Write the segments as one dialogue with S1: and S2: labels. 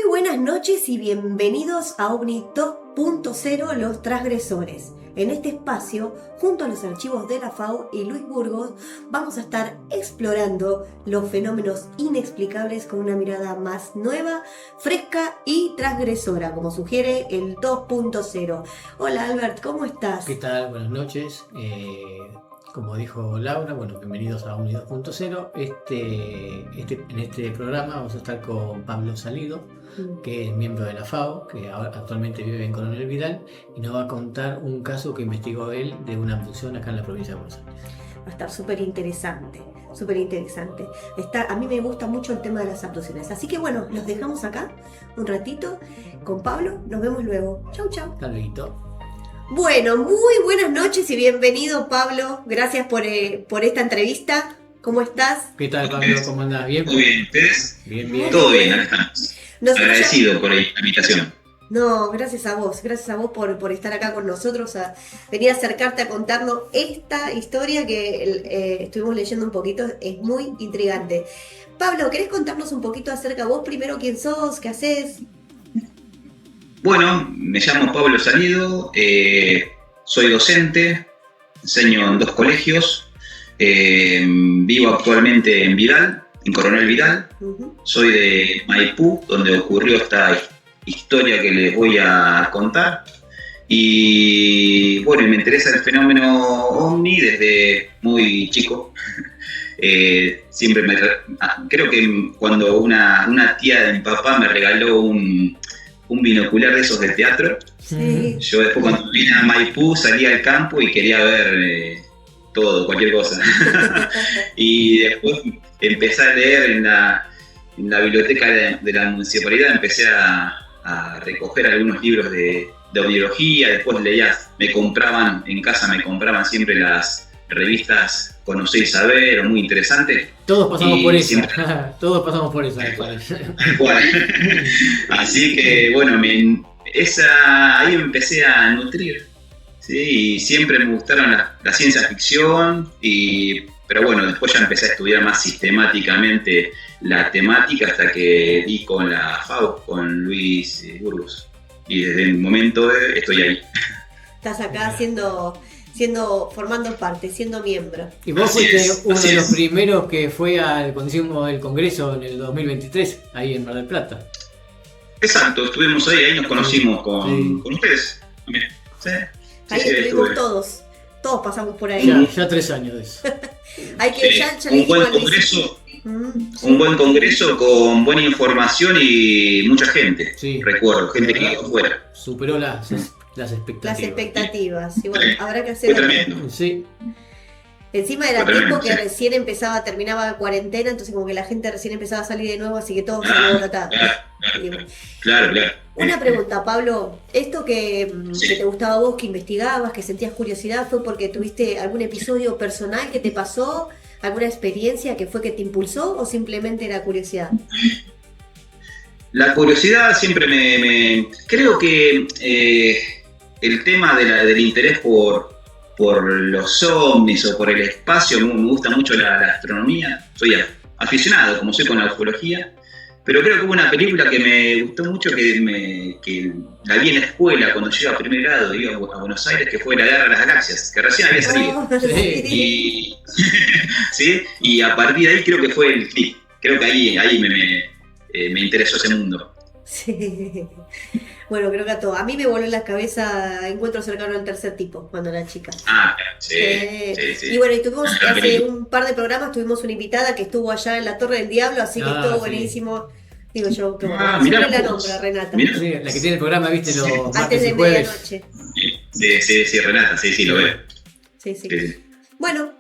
S1: Buenas noches y bienvenidos a OVNI 2.0, los transgresores. En este espacio, junto a los archivos de la FAO y Luis Burgos, vamos a estar explorando los fenómenos inexplicables con una mirada más nueva, fresca y transgresora, como sugiere el 2.0. Hola Albert, ¿cómo estás?
S2: ¿Qué tal? Buenas noches. Como dijo Laura, bueno, bienvenidos a OVNI 2.0. En este programa vamos a estar con Pablo Salido, que es miembro de la FAO, que actualmente vive en Coronel Vidal, y nos va a contar un caso que investigó él de una abducción acá en la provincia de Buenos Aires.
S1: Va a estar súper interesante, súper interesante. A mí me gusta mucho el tema de las abducciones. Así que bueno, los dejamos acá un ratito con Pablo. Nos vemos luego. Chau, chau.
S2: Hasta luego.
S1: Bueno, muy buenas noches y bienvenido, Pablo. Gracias por esta entrevista. ¿Cómo estás?
S2: ¿Qué tal, Pablo? ¿Cómo andás? ¿Bien?
S3: Muy bien, ¿ustedes?
S2: Bien.
S3: Todo bien, acá estamos. Agradecido por la invitación.
S1: No, gracias a vos por estar acá con nosotros, a venir a acercarte a contarnos esta historia que estuvimos leyendo un poquito, es muy intrigante. Pablo, ¿querés contarnos un poquito acerca de vos primero? ¿Quién sos? ¿Qué haces?
S3: Bueno, me llamo Pablo Salido, soy docente, enseño en 2 colegios, vivo actualmente en Vidal, en Coronel Vidal. Soy de Maipú, donde ocurrió esta historia que les voy a contar. Y bueno, me interesa el fenómeno OVNI desde muy chico. Creo que cuando una tía de mi papá me regaló un binocular de esos de teatro,
S1: sí.
S3: Yo después cuando vine a Maipú salía al campo y quería ver todo, cualquier cosa. Y después empecé a leer en la biblioteca de la municipalidad, empecé a recoger algunos libros de ovniología, después leía, en casa me compraban siempre las revistas Conocer y Saber, muy interesantes.
S2: Todos pasamos por eso.
S3: Siempre...
S2: Todos pasamos por eso.
S3: Bueno, así que bueno, ahí me empecé a nutrir. ¿Sí? Y siempre me gustaron la ciencia ficción, pero bueno, después ya empecé a estudiar más sistemáticamente la temática hasta que di con la FAO, con Luis Burgos. Y desde el momento estoy ahí.
S1: Estás acá formando parte, siendo miembro.
S2: Y vos fuiste uno de los primeros que fue cuando hicimos el congreso en el 2023, ahí en Mar del Plata.
S3: Exacto, estuvimos ahí nos conocimos con ustedes también. ¿Sí?
S1: Ahí estuvimos todos pasamos por ahí.
S2: Ya 3 años de eso.
S1: Hay que,
S3: un buen congreso, Un buen congreso con buena información y mucha gente.
S2: Sí.
S3: Recuerdo, gente que iba afuera.
S2: Superó las expectativas.
S1: Las expectativas. Y bueno, habrá que hacer
S3: Fue
S1: algo.
S3: tremendo.
S2: Sí.
S1: Encima era
S3: Fue
S1: tiempo
S3: tremendo,
S1: que
S3: sí.
S1: recién terminaba la cuarentena, entonces como que la gente recién empezaba a salir de nuevo, así que todo se alborotaba.
S3: Claro.
S1: Una pregunta, Pablo. ¿Esto que
S3: Sí.
S1: te gustaba a vos, que investigabas, que sentías curiosidad, fue porque tuviste algún episodio personal que te pasó, alguna experiencia que fue que te impulsó o simplemente era curiosidad?
S3: La curiosidad siempre creo que el tema del interés por los ovnis o por el espacio, me gusta mucho la astronomía. Soy aficionado, como soy con la ufología. Pero creo que hubo una película que me gustó mucho, que la vi en la escuela cuando yo iba a primer grado, iba a Buenos Aires, que fue La Guerra de las Galaxias, que recién había salido.
S1: Oh,
S2: Sí.
S1: sí.
S3: ¿Sí? Y a partir de ahí creo que fue el clic. Creo que ahí me interesó ese mundo.
S1: Sí. Bueno, creo que a todos. A mí me voló en la cabeza Encuentro cercano al tercer tipo cuando era chica.
S3: Sí.
S1: Y bueno, y tuvimos
S3: La
S1: hace
S3: película.
S1: un par de programas, tuvimos una invitada que estuvo allá en la Torre del Diablo, así que estuvo
S2: Sí.
S1: buenísimo. Digo yo, que bueno,
S3: Mirá
S1: siempre la
S3: vos.
S1: nombro, Renata.
S3: Mirá.
S2: Sí, la que tiene el programa, viste, los
S1: Antes
S2: martes
S1: de
S2: y jueves.
S1: medianoche.
S3: Sí, Renata, sí, lo veo.
S1: Sí.
S3: Sí.
S1: Bueno,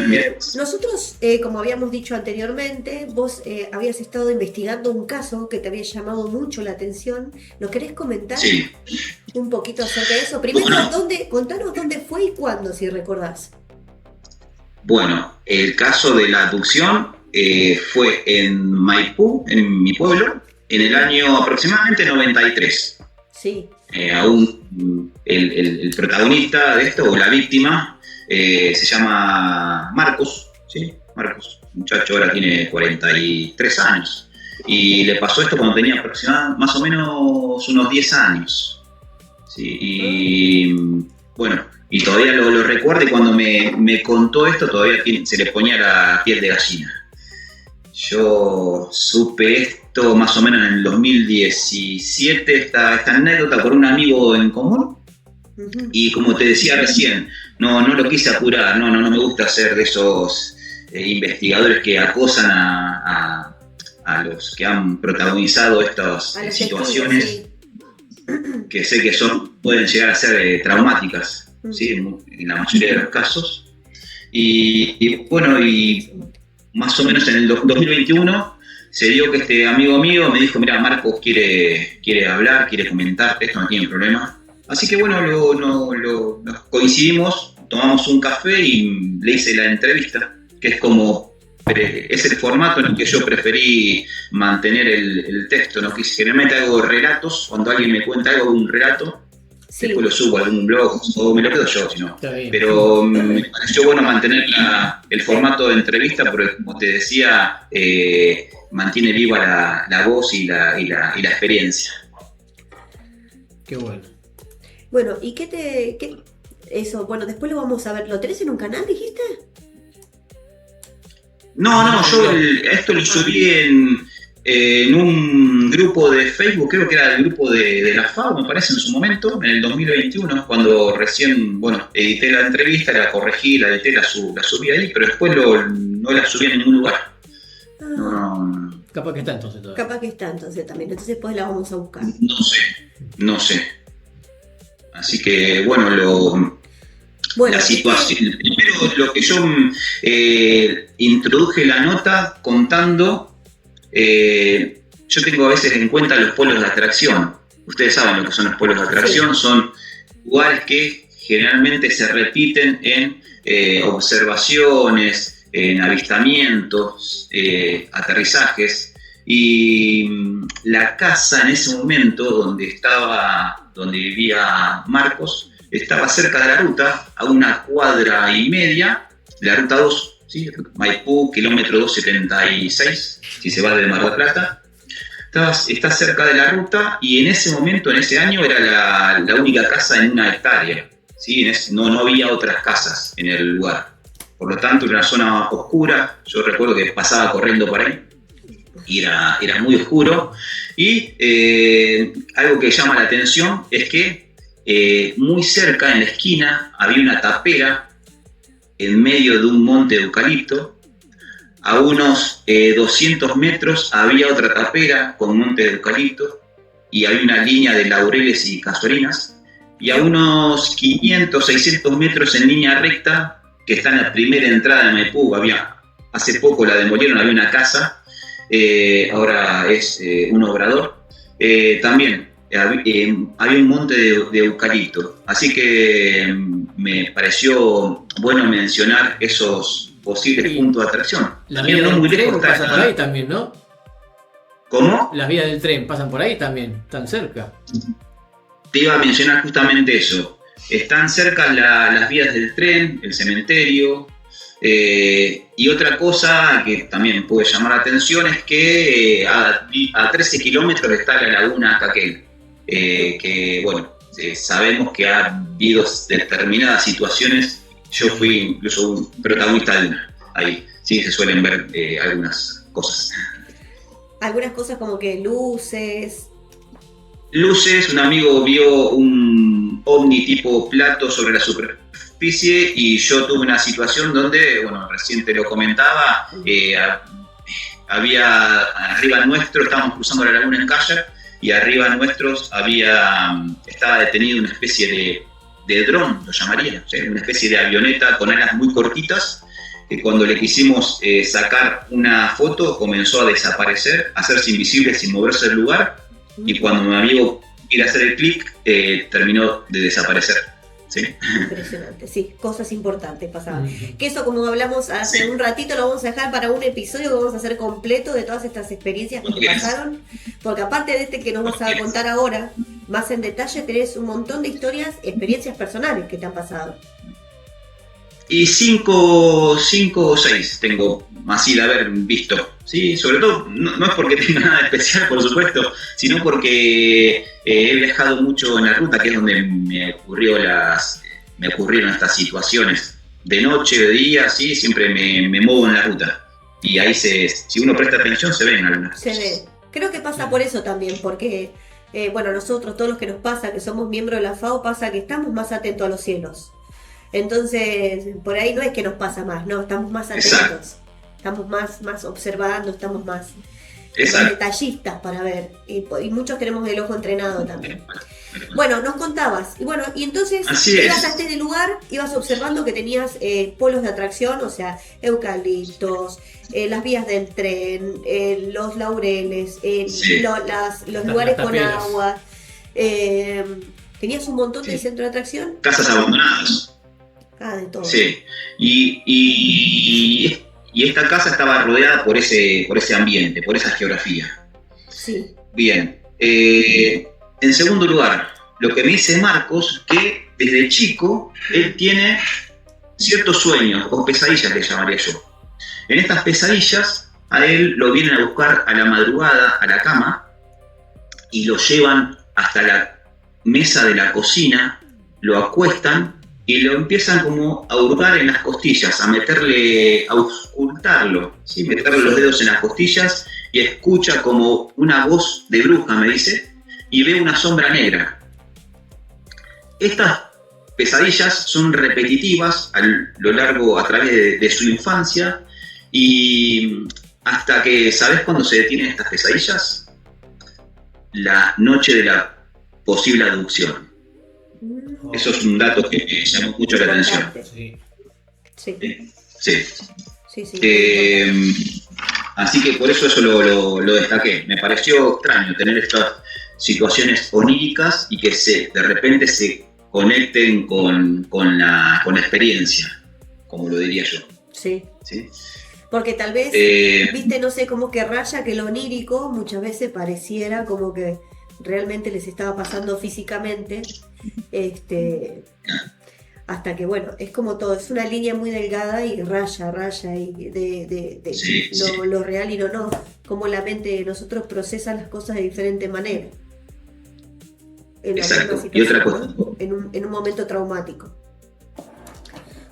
S3: Mirá.
S1: nosotros, como habíamos dicho anteriormente, vos habías estado investigando un caso que te había llamado mucho la atención. ¿Lo querés comentar
S3: Sí.
S1: un poquito acerca de eso? Primero, contanos dónde fue y cuándo, si recordás.
S3: Bueno, el caso de la abducción fue en Maipú, en mi pueblo, en el año aproximadamente 93.
S1: Sí.
S3: Aún el protagonista de esto, o la víctima, se llama Marcos, ¿sí? Marcos, muchacho, ahora tiene 43 años. Y le pasó esto cuando tenía aproximadamente más o menos unos 10 años. ¿Sí? Y bueno, y todavía lo recuerdo, y cuando me contó esto todavía se le ponía la piel de gallina. Yo supe esto más o menos en el 2017, esta anécdota, por un amigo en común. Y como te decía recién, no lo quise apurar, no me gusta ser de esos investigadores que acosan a los que han protagonizado estas
S1: A los
S3: situaciones,
S1: testigos,
S3: que sé que pueden llegar a ser traumáticas, ¿sí? En la mayoría de los casos. Y bueno, y más o menos en el 2021 se dio que este amigo mío me dijo: mira, Marcos quiere hablar, quiere comentar, esto no tiene problema. Así que bueno, nos coincidimos, tomamos un café y le hice la entrevista, que es el formato en el que yo preferí mantener el texto. No quise que me meta algo de relatos, cuando alguien me cuenta algo de un relato,
S1: Sí.
S3: después lo subo a algún blog o me lo quedo yo, si no.
S2: Está bien.
S3: Pero me pareció bueno mantener el formato de entrevista, porque como te decía, mantiene viva la voz y la experiencia.
S2: Qué bueno.
S1: Bueno, ¿y eso? Bueno, después lo vamos a ver. ¿Lo tenés en un canal, dijiste?
S3: No, yo esto lo subí en un grupo de Facebook, creo que era el grupo de la FAO, me parece, en su momento, en el 2021, cuando recién, edité la entrevista, la corregí, la edité, la subí ahí, pero después no la subí en ningún lugar. No
S2: Capaz que está entonces todavía.
S1: Capaz que está entonces también. Entonces después la vamos a buscar.
S3: No sé. Así que, bueno,
S1: Bueno,
S3: la situación. Primero, lo que yo introduje la nota contando, yo tengo a veces en cuenta los polos de atracción. Ustedes saben lo que son los polos de atracción,
S1: Sí.
S3: son lugares que generalmente se repiten en observaciones, en avistamientos, aterrizajes. Y la casa en ese momento donde vivía Marcos estaba cerca de la ruta, a 1,5 cuadras de la ruta 2, ¿sí? Maipú, kilómetro 276, si se va de Mar del Plata. Está cerca de la ruta, y en ese momento, en ese año, era la única casa en 1 hectárea, ¿sí? No había otras casas en el lugar. Por lo tanto, era una zona oscura. Yo recuerdo que pasaba corriendo por ahí y era muy oscuro. Y algo que llama la atención es que muy cerca, en la esquina, había una tapera en medio de un monte de eucalipto, A unos 200 metros había otra tapera con monte de eucalipto y había una línea de laureles y casuarinas. Y a unos 500, 600 metros en línea recta, que está en la primera entrada de Maipú, hace poco la demolieron, había una casa, ahora es un obrador. También había un monte de eucalipto, así que me pareció bueno mencionar esos posibles puntos de atracción.
S2: La vía del tren pasa por ahí también, ¿no?
S3: ¿Cómo?
S2: Las vías del tren pasan por ahí también, tan cerca.
S3: Te iba a mencionar justamente eso. Están cerca las vías del tren, el cementerio, y otra cosa que también puede llamar la atención es que a 13 kilómetros está la laguna Caquel, que bueno, sabemos que ha habido determinadas situaciones. Yo fui incluso un protagonista de una, ahí sí se suelen ver algunas cosas.
S1: Algunas cosas como que luces.
S3: Un amigo vio un ovni tipo plato sobre la superficie y yo tuve una situación donde, bueno, recién te lo comentaba, había arriba nuestro, estábamos cruzando la laguna en kayak y arriba nuestros estaba detenido una especie de dron, lo llamaría, ¿sí? Una especie de avioneta con alas muy cortitas, que cuando le quisimos sacar una foto comenzó a desaparecer, a hacerse invisible sin moverse del lugar, y cuando mi amigo quiere hacer el clic, terminó de desaparecer. ¿Sí?
S1: Impresionante, sí, cosas importantes pasaban. Que eso, como hablamos hace un ratito, lo vamos a dejar para un episodio que vamos a hacer completo de todas estas experiencias que pasaron, porque aparte de este que nos vas a contar ahora, más en detalle, tenés un montón de historias, experiencias personales que te han pasado.
S3: Y 5 o 6 tengo así de haber visto, ¿sí? Sobre todo, no es porque tenga nada especial, por supuesto, sino porque he viajado mucho en la ruta, que es donde me ocurrieron estas situaciones. De noche, de día, sí, siempre me muevo en la ruta. Y ahí si uno presta atención, se ven algunas.
S1: Se ve. Creo que pasa por eso también, porque, bueno, nosotros, todos los que nos pasa, que somos miembros de la FAO, pasa que estamos más atentos a los cielos. Entonces, por ahí no es que nos pasa más, no, estamos más atentos. Exacto. Estamos más observando, estamos más detallistas para ver. Y muchos tenemos el ojo entrenado también. Bueno, nos contabas. Y bueno, y entonces ibas a este lugar, ibas observando que tenías polos de atracción, o sea, eucaliptos, las vías del tren, los laureles, los lugares con agua. Tenías un montón de centros de atracción.
S3: Casas abandonadas.
S1: De todo.
S3: Sí. Y esta casa estaba rodeada por ese ambiente, por esa geografía.
S1: Sí.
S3: Bien. En segundo lugar, lo que me dice Marcos, que desde chico él tiene ciertos sueños o pesadillas, le llamaría yo. En estas pesadillas a él lo vienen a buscar a la madrugada a la cama y lo llevan hasta la mesa de la cocina, lo acuestan y lo empiezan como a hurgar en las costillas, a auscultarlo, ¿sí? Meterle los dedos en las costillas y escucha como una voz de bruja, me dice, y ve una sombra negra. Estas pesadillas son repetitivas a través de su infancia, y hasta que, ¿sabes cuándo se detienen estas pesadillas? La noche de la posible abducción. Eso es un dato que me llamó mucho la atención. Así que por eso lo destaqué. Me pareció extraño tener estas situaciones oníricas y que de repente se conecten con la experiencia, como lo diría yo.
S1: Sí. Porque tal vez, viste, no sé, como que raya que lo onírico muchas veces pareciera como que realmente les estaba pasando físicamente, hasta que, bueno, es como todo, es una línea muy delgada y raya y lo real y lo no, como la mente de nosotros procesa las cosas de diferente manera.
S3: Exacto. Y otra cuestión,
S1: ¿no? en un momento traumático.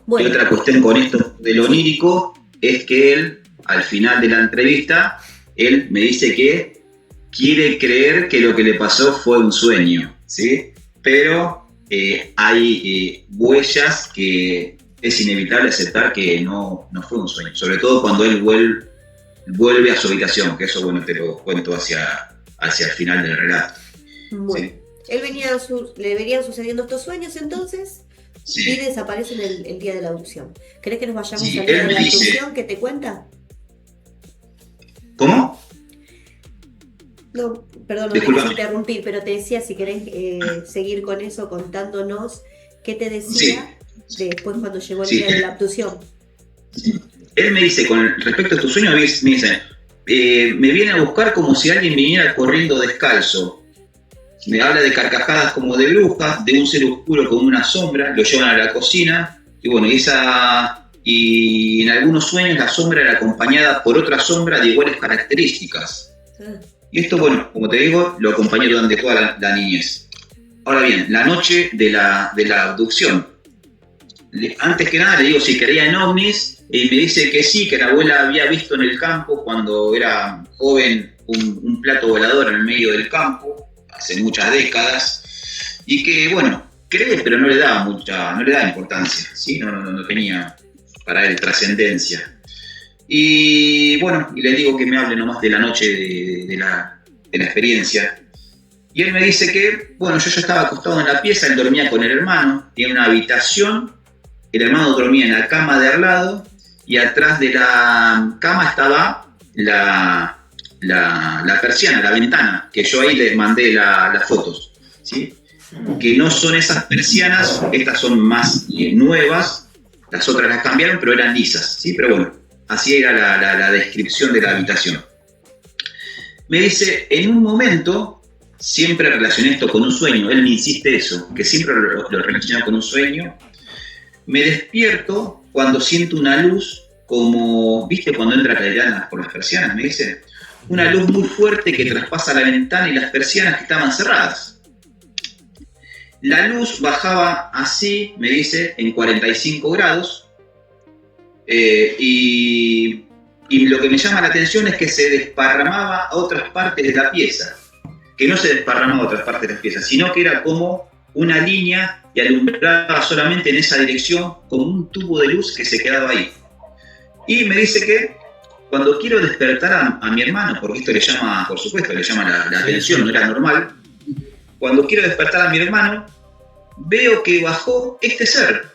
S1: Bueno.
S3: Y otra cuestión con esto del onírico es que él, al final de la entrevista, él me dice que quiere creer que lo que le pasó fue un sueño, ¿sí? Pero hay huellas que es inevitable aceptar que no fue un sueño, sobre todo cuando él vuelve a su habitación, que eso, bueno, te lo cuento hacia el final del relato.
S1: Bueno,
S3: ¿Sí?
S1: le venían sucediendo estos sueños entonces,
S3: Sí.
S1: y desaparecen el día de la adopción. ¿Querés que nos vayamos
S3: Sí,
S1: al día
S3: él
S1: de
S3: me
S1: la
S3: dice-
S1: adopción que te cuenta?
S3: ¿Cómo?
S1: No, perdón, no te
S3: Disculpa.
S1: quise interrumpir, pero te decía si querés seguir con eso contándonos qué te decía después cuando llegó el
S3: Sí.
S1: día de la abducción.
S3: Él me dice, con respecto a tu sueño, me dice, me viene a buscar como si alguien viniera corriendo descalzo. Me habla de carcajadas como de brujas, de un ser oscuro como una sombra, lo llevan a la cocina, y bueno, y en algunos sueños la sombra era acompañada por otra sombra de iguales características.
S1: Ah,
S3: Y esto, bueno, como te digo, lo acompañó durante toda la niñez. Ahora bien, la noche de la abducción. Antes que nada le digo si creía en ovnis, y me dice que sí, que la abuela había visto en el campo cuando era joven un plato volador en el medio del campo, hace muchas décadas, y que, bueno, cree, pero no le daba importancia, ¿sí? No tenía para él trascendencia. Y bueno, y le digo que me hable nomás de la noche de la experiencia. Y él me dice que, bueno, yo ya estaba acostado en la pieza, él dormía con el hermano, tenía una habitación, el hermano dormía en la cama de al lado, y atrás de la cama estaba la persiana, la ventana, que yo ahí les mandé las fotos, ¿sí? Que no son esas persianas, estas son más nuevas, las otras las cambiaron, pero eran lisas, ¿sí? Pero bueno, así era la descripción de la habitación. Me dice, en un momento, siempre relacioné esto con un sueño, él me insiste eso, que siempre lo relaciono con un sueño. Me despierto cuando siento una luz, como, ¿viste cuando entra claridad por las persianas? Me dice, una luz muy fuerte que traspasa la ventana y las persianas que estaban cerradas. La luz bajaba así, me dice, en 45 grados, y lo que me llama la atención es que se desparramaba a otras partes de la pieza, que no se desparramaba a otras partes de la pieza, sino que era como una línea y alumbraba solamente en esa dirección como un tubo de luz que se quedaba ahí. Y me dice que cuando quiero despertar a mi hermano, porque esto le llama, por supuesto, le llama la atención, no era normal, cuando quiero despertar a mi hermano, veo que bajó este ser.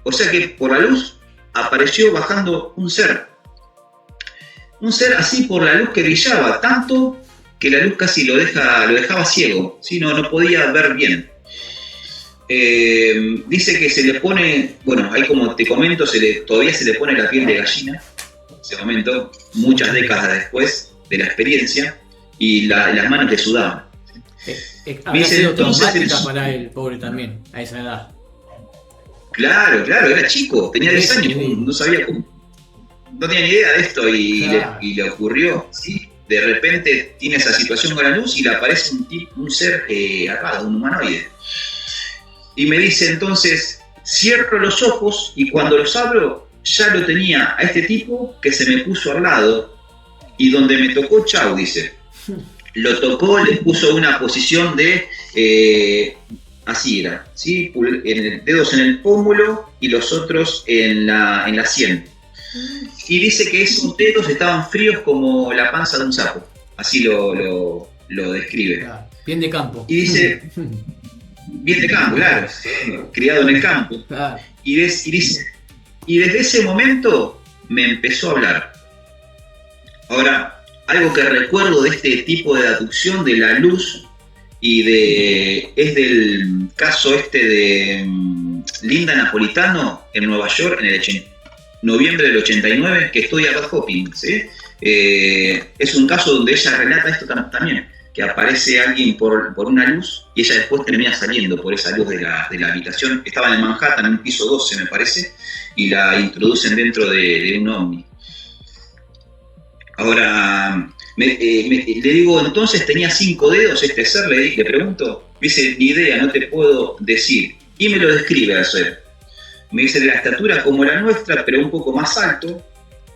S3: O sea que por la luz apareció bajando un ser. Un ser así por la luz que brillaba, tanto que la luz casi lo dejaba ciego, ¿sí? No podía ver bien. Dice que se le pone, bueno, ahí como te comento, todavía se le pone la piel de gallina, en ese momento, muchas décadas después de la experiencia, y las manos le sudaban.
S2: Había
S3: dice,
S2: sido
S3: entonces,
S2: traumática para el pobre también, a esa edad.
S3: Claro, era chico, tenía 10 años, no sabía cómo, no tenía ni idea de esto y le ocurrió, ¿sí? De repente tiene esa situación con la luz y le aparece un ser armado, un humanoide. Y me dice entonces, cierro los ojos y cuando los abro ya lo tenía a este tipo que se me puso al lado y donde me tocó, chau, dice. Lo tocó, le puso una posición de, así era, ¿sí? Dedos en el pómulo y los otros en la sien. Y dice que esos dedos estaban fríos como la panza de un sapo, así lo describe.
S2: Bien de campo.
S3: Y dice, bien de campo, claro, criado en el campo.
S2: Claro.
S3: Y dice, y desde ese momento me empezó a hablar. Ahora, algo que recuerdo de este tipo de abducción de la luz es del caso de Linda Napolitano en Nueva York en el noviembre del 89, que estudia Rod Hopkins, ¿sí? Es un caso donde ella relata esto también, que aparece alguien por una luz y ella después termina saliendo por esa luz de la habitación. Estaba en Manhattan, en un piso 12 me parece, y la introducen dentro de un ovni. Ahora, le digo, entonces tenía 5 dedos este ser, le pregunto. Me dice, ni idea, no te puedo decir. Y me lo describe al ser. Me dice, de la estatura como la nuestra, pero un poco más alto.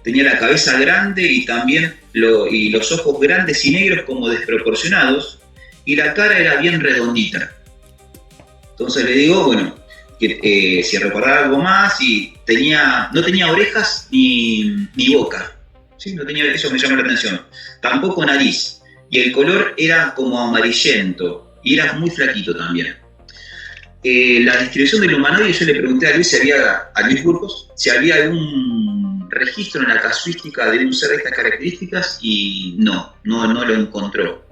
S3: Tenía la cabeza grande y también y los ojos grandes y negros como desproporcionados. Y la cara era bien redondita. Entonces le digo, bueno, que si recordaba algo más, y no tenía orejas ni boca. ¿Sí? No tenía, eso me llamó la atención. Tampoco nariz. Y el color era como amarillento. Y era muy flaquito también. La descripción del humanoide, yo le pregunté a Luis Burgos si había algún registro en la casuística de un ser de estas características, y no lo encontró.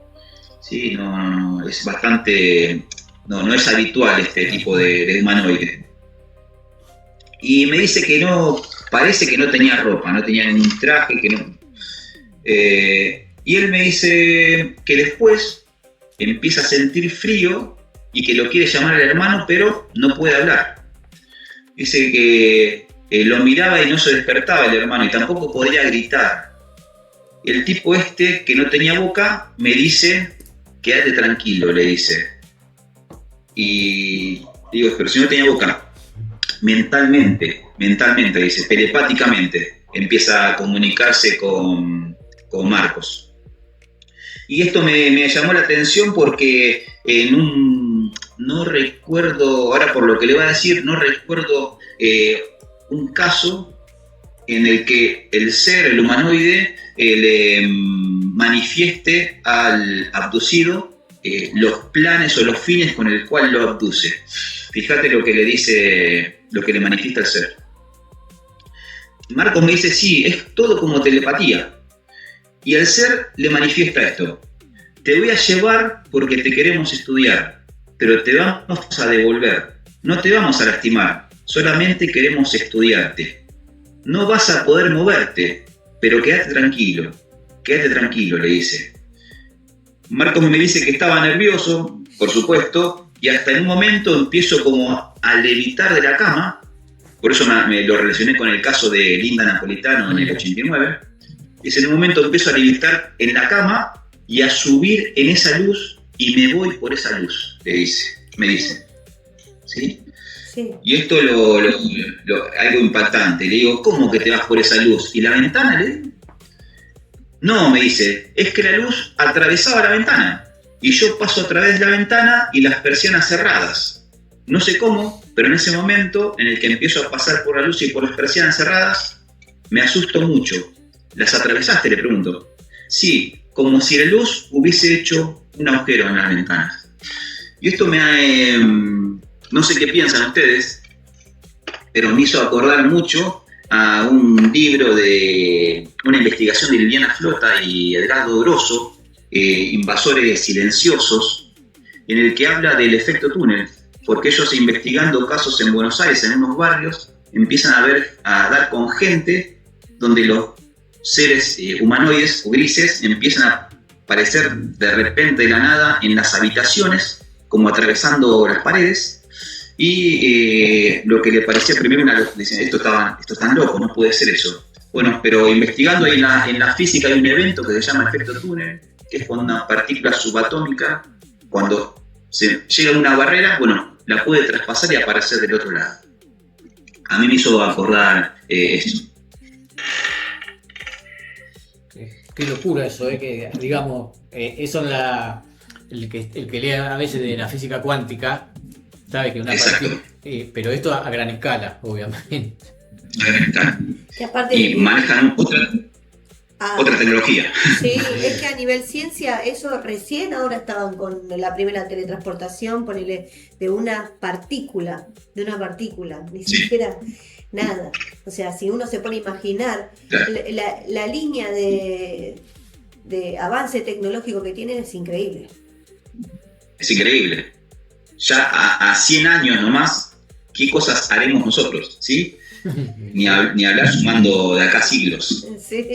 S3: ¿Sí? No, es bastante... No es habitual este tipo de humanoide. Y me dice que parece que no tenía ropa, no tenía ningún traje, que no... y él me dice que después empieza a sentir frío y que lo quiere llamar al hermano, pero no puede hablar. Dice que lo miraba y no se despertaba el hermano, y tampoco podría gritar. El tipo que no tenía boca, me dice, quédate tranquilo, le dice. Y digo, pero si no tenía boca, mentalmente, dice, telepáticamente, empieza a comunicarse con Marcos. Y esto me llamó la atención porque no recuerdo, ahora por lo que le voy a decir, no recuerdo un caso en el que el humanoide, le manifieste al abducido los planes o los fines con el cual lo abduce. Fíjate lo que le dice, lo que le manifiesta el ser. Marcos me dice, sí, es todo como telepatía. Y el ser le manifiesta esto: te voy a llevar porque te queremos estudiar, pero te vamos a devolver. No te vamos a lastimar, solamente queremos estudiarte. No vas a poder moverte, pero quédate tranquilo, le dice. Marcos me dice que estaba nervioso, por supuesto, y hasta en un momento empiezo como a levitar de la cama. Por eso me lo relacioné con el caso de Linda Napolitano en el 89. Dice, en un momento empiezo a levitar en la cama y a subir en esa luz, y me voy por esa luz, me dice. ¿Sí? Sí. Y esto algo impactante. Le digo, ¿cómo que te vas por esa luz? ¿Y la ventana? Le digo. No, me dice, es que la luz atravesaba la ventana y yo paso a través de la ventana y las persianas cerradas. No sé cómo, pero en ese momento en el que empiezo a pasar por la luz y por las persianas cerradas, me asusto mucho. ¿Las atravesaste?, le pregunto. Sí, como si la luz hubiese hecho un agujero en las ventanas. Y esto no sé qué piensan ustedes, pero me hizo acordar mucho a un libro de una investigación de Liliana Flota y Edgardo Grosso, Invasores Silenciosos, en el que habla del efecto túnel, porque ellos, investigando casos en Buenos Aires, en unos barrios, empiezan a dar con gente donde los seres humanoides o grises empiezan a aparecer de repente de la nada en las habitaciones, como atravesando las paredes. Y lo que le parecía primero, dicen, esto es tan loco, no puede ser eso. Bueno, pero investigando ahí en la física hay un evento que se llama efecto túnel, que es cuando una partícula subatómica, cuando se llega a una barrera, bueno, la puede traspasar y aparecer del otro lado. A mí me hizo acordar eso.
S2: Qué locura eso, que digamos, eso el que lee a veces de la física cuántica, sabe que una partícula, pero esto a gran escala, obviamente.
S3: A gran escala. Y manejan otra tecnología.
S1: Sí, es que a nivel ciencia, eso recién ahora estaban con la primera teletransportación, ponele, de una partícula, ni siquiera nada. O sea, si uno se pone a imaginar, claro, la línea de avance tecnológico que tienen es increíble.
S3: Es increíble. Ya a 100 años nomás, ¿qué cosas haremos nosotros? ¿Sí? Ni hablar sumando de acá siglos.
S1: Sí.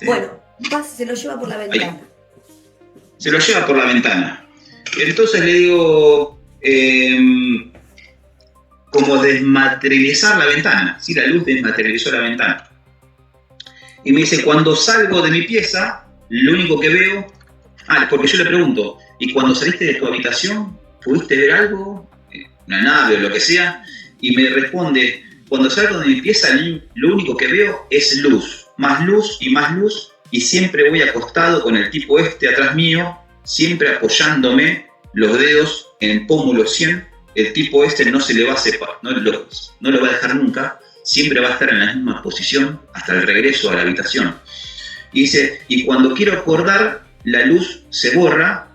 S1: Bueno, se lo lleva por la ventana.
S3: Se lo lleva por la ventana. Entonces le digo, como desmaterializar la ventana. ¿Sí? La luz desmaterializó la ventana. Y me dice, cuando salgo de mi pieza, lo único que veo... porque yo le pregunto, ¿y cuando saliste de tu habitación, pudiste ver algo? Una nave o lo que sea. Y me responde, cuando salgo de mi pieza, lo único que veo es luz. Más luz, y siempre voy acostado con el tipo atrás mío, siempre apoyándome los dedos en el pómulo 100, el tipo este no se le va a separar, no lo va a dejar nunca, siempre va a estar en la misma posición hasta el regreso a la habitación. Y dice, y cuando quiero acordar, la luz se borra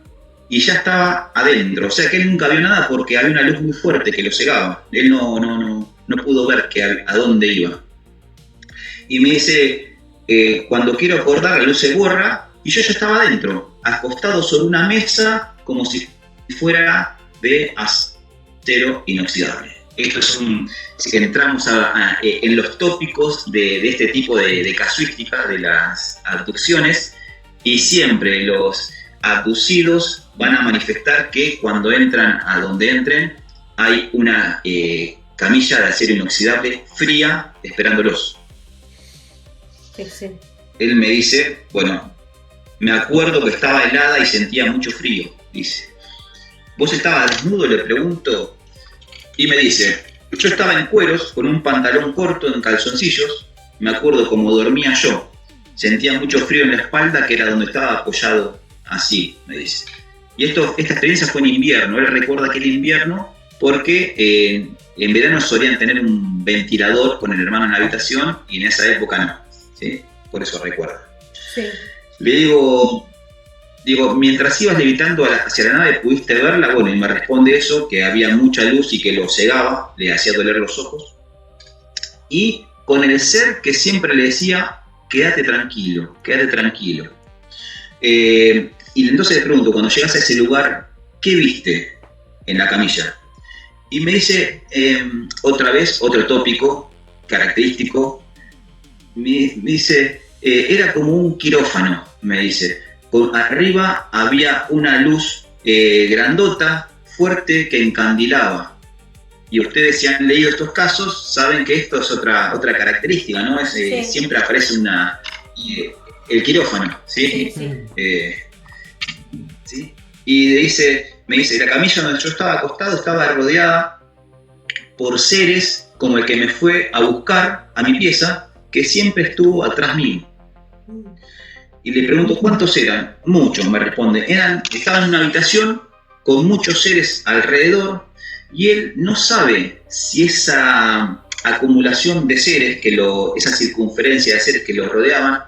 S3: y ya estaba adentro. O sea que él nunca vio nada porque había una luz muy fuerte que lo cegaba. Él no pudo ver a dónde iba. Y me dice, cuando quiero acordar, la luz se borra y yo ya estaba adentro, acostado sobre una mesa como si fuera de acero inoxidable. Esto es si entramos en los tópicos de este tipo de casuística de las abducciones, y siempre los abducidos van a manifestar que cuando entran a donde entren hay una camilla de acero inoxidable fría esperándolos.
S1: Sí.
S3: Él me dice, bueno, me acuerdo que estaba helada y sentía mucho frío, dice. ¿Vos estabas desnudo?, le pregunto. Y me dice, yo estaba en cueros, con un pantalón corto, en calzoncillos. Me acuerdo cómo dormía yo. Sentía mucho frío en la espalda, que era donde estaba apoyado así, me dice. Y esta experiencia fue en invierno. Él recuerda aquel invierno porque en verano solían tener un ventilador con el hermano en la habitación y en esa época no, ¿sí? Por eso recuerda.
S1: Sí.
S3: Le digo, mientras ibas levitando hacia la nave, ¿pudiste verla? Bueno, y me responde eso, que había mucha luz y que lo cegaba, le hacía doler los ojos. Y con el ser que siempre le decía, quédate tranquilo, quédate tranquilo. Y entonces le pregunto, cuando llegas a ese lugar, ¿qué viste en la camilla? Y me dice, otra vez, otro tópico característico, me dice, era como un quirófano, me dice. Arriba había una luz grandota, fuerte, que encandilaba. Y ustedes, si han leído estos casos, saben que esto es otra característica, ¿no? Sí. Siempre aparece el quirófano, ¿sí?
S1: Sí.
S3: ¿Sí? Y me dice, la camilla donde yo estaba acostado estaba rodeada por seres como el que me fue a buscar a mi pieza, que siempre estuvo atrás mío. Y le pregunto, ¿cuántos eran? Muchos, me responde. Estaban en una habitación con muchos seres alrededor y él no sabe si esa acumulación de seres, esa circunferencia de seres que lo rodeaban,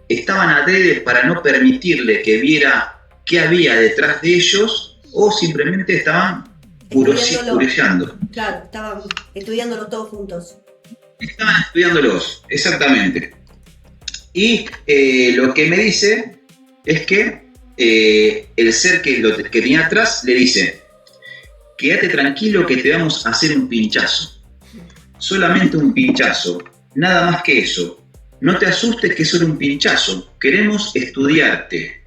S3: estaban adrede para no permitirle que viera qué había detrás de ellos o simplemente estaban curioseando.
S1: Claro, estaban estudiándolo todos juntos.
S3: Estaban estudiándolos, exactamente. Y lo que me dice es que el ser que tenía atrás le dice, quédate tranquilo que te vamos a hacer un pinchazo. Solamente un pinchazo, nada más que eso. No te asustes que es solo un pinchazo. Queremos estudiarte.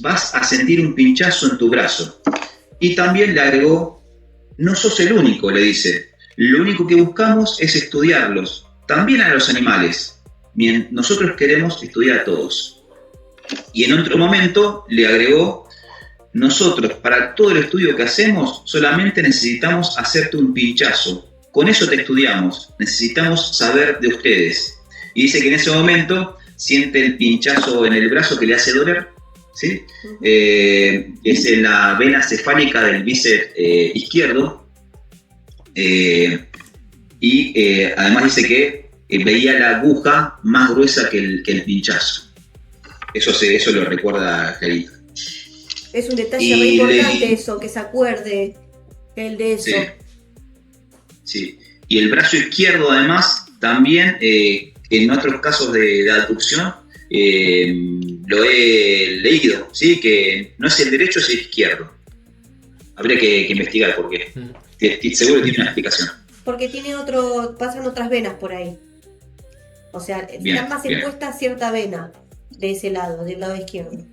S3: Vas a sentir un pinchazo en tu brazo. Y también le agregó, no sos el único, le dice. Lo único que buscamos es estudiarlos. También a los animales. Nosotros queremos estudiar a todos. Y en otro momento le agregó, nosotros para todo el estudio que hacemos solamente necesitamos hacerte un pinchazo. Con eso te estudiamos. Necesitamos saber de ustedes. Y dice que en ese momento siente el pinchazo en el brazo que le hace doler, ¿sí? Es en la vena cefálica del bíceps izquierdo. Además dice que veía la aguja más gruesa que el pinchazo. Eso lo recuerda clarito.
S1: Es un detalle muy importante eso, que se acuerde él de eso.
S3: Sí. Y el brazo izquierdo además también, en otros casos de abducción, lo he leído, ¿sí? Que no es el derecho, es el izquierdo. Habría que investigar por qué. Seguro tiene una explicación.
S1: Porque pasan otras venas por ahí. O sea, están más expuestas cierta vena de ese lado, del lado izquierdo.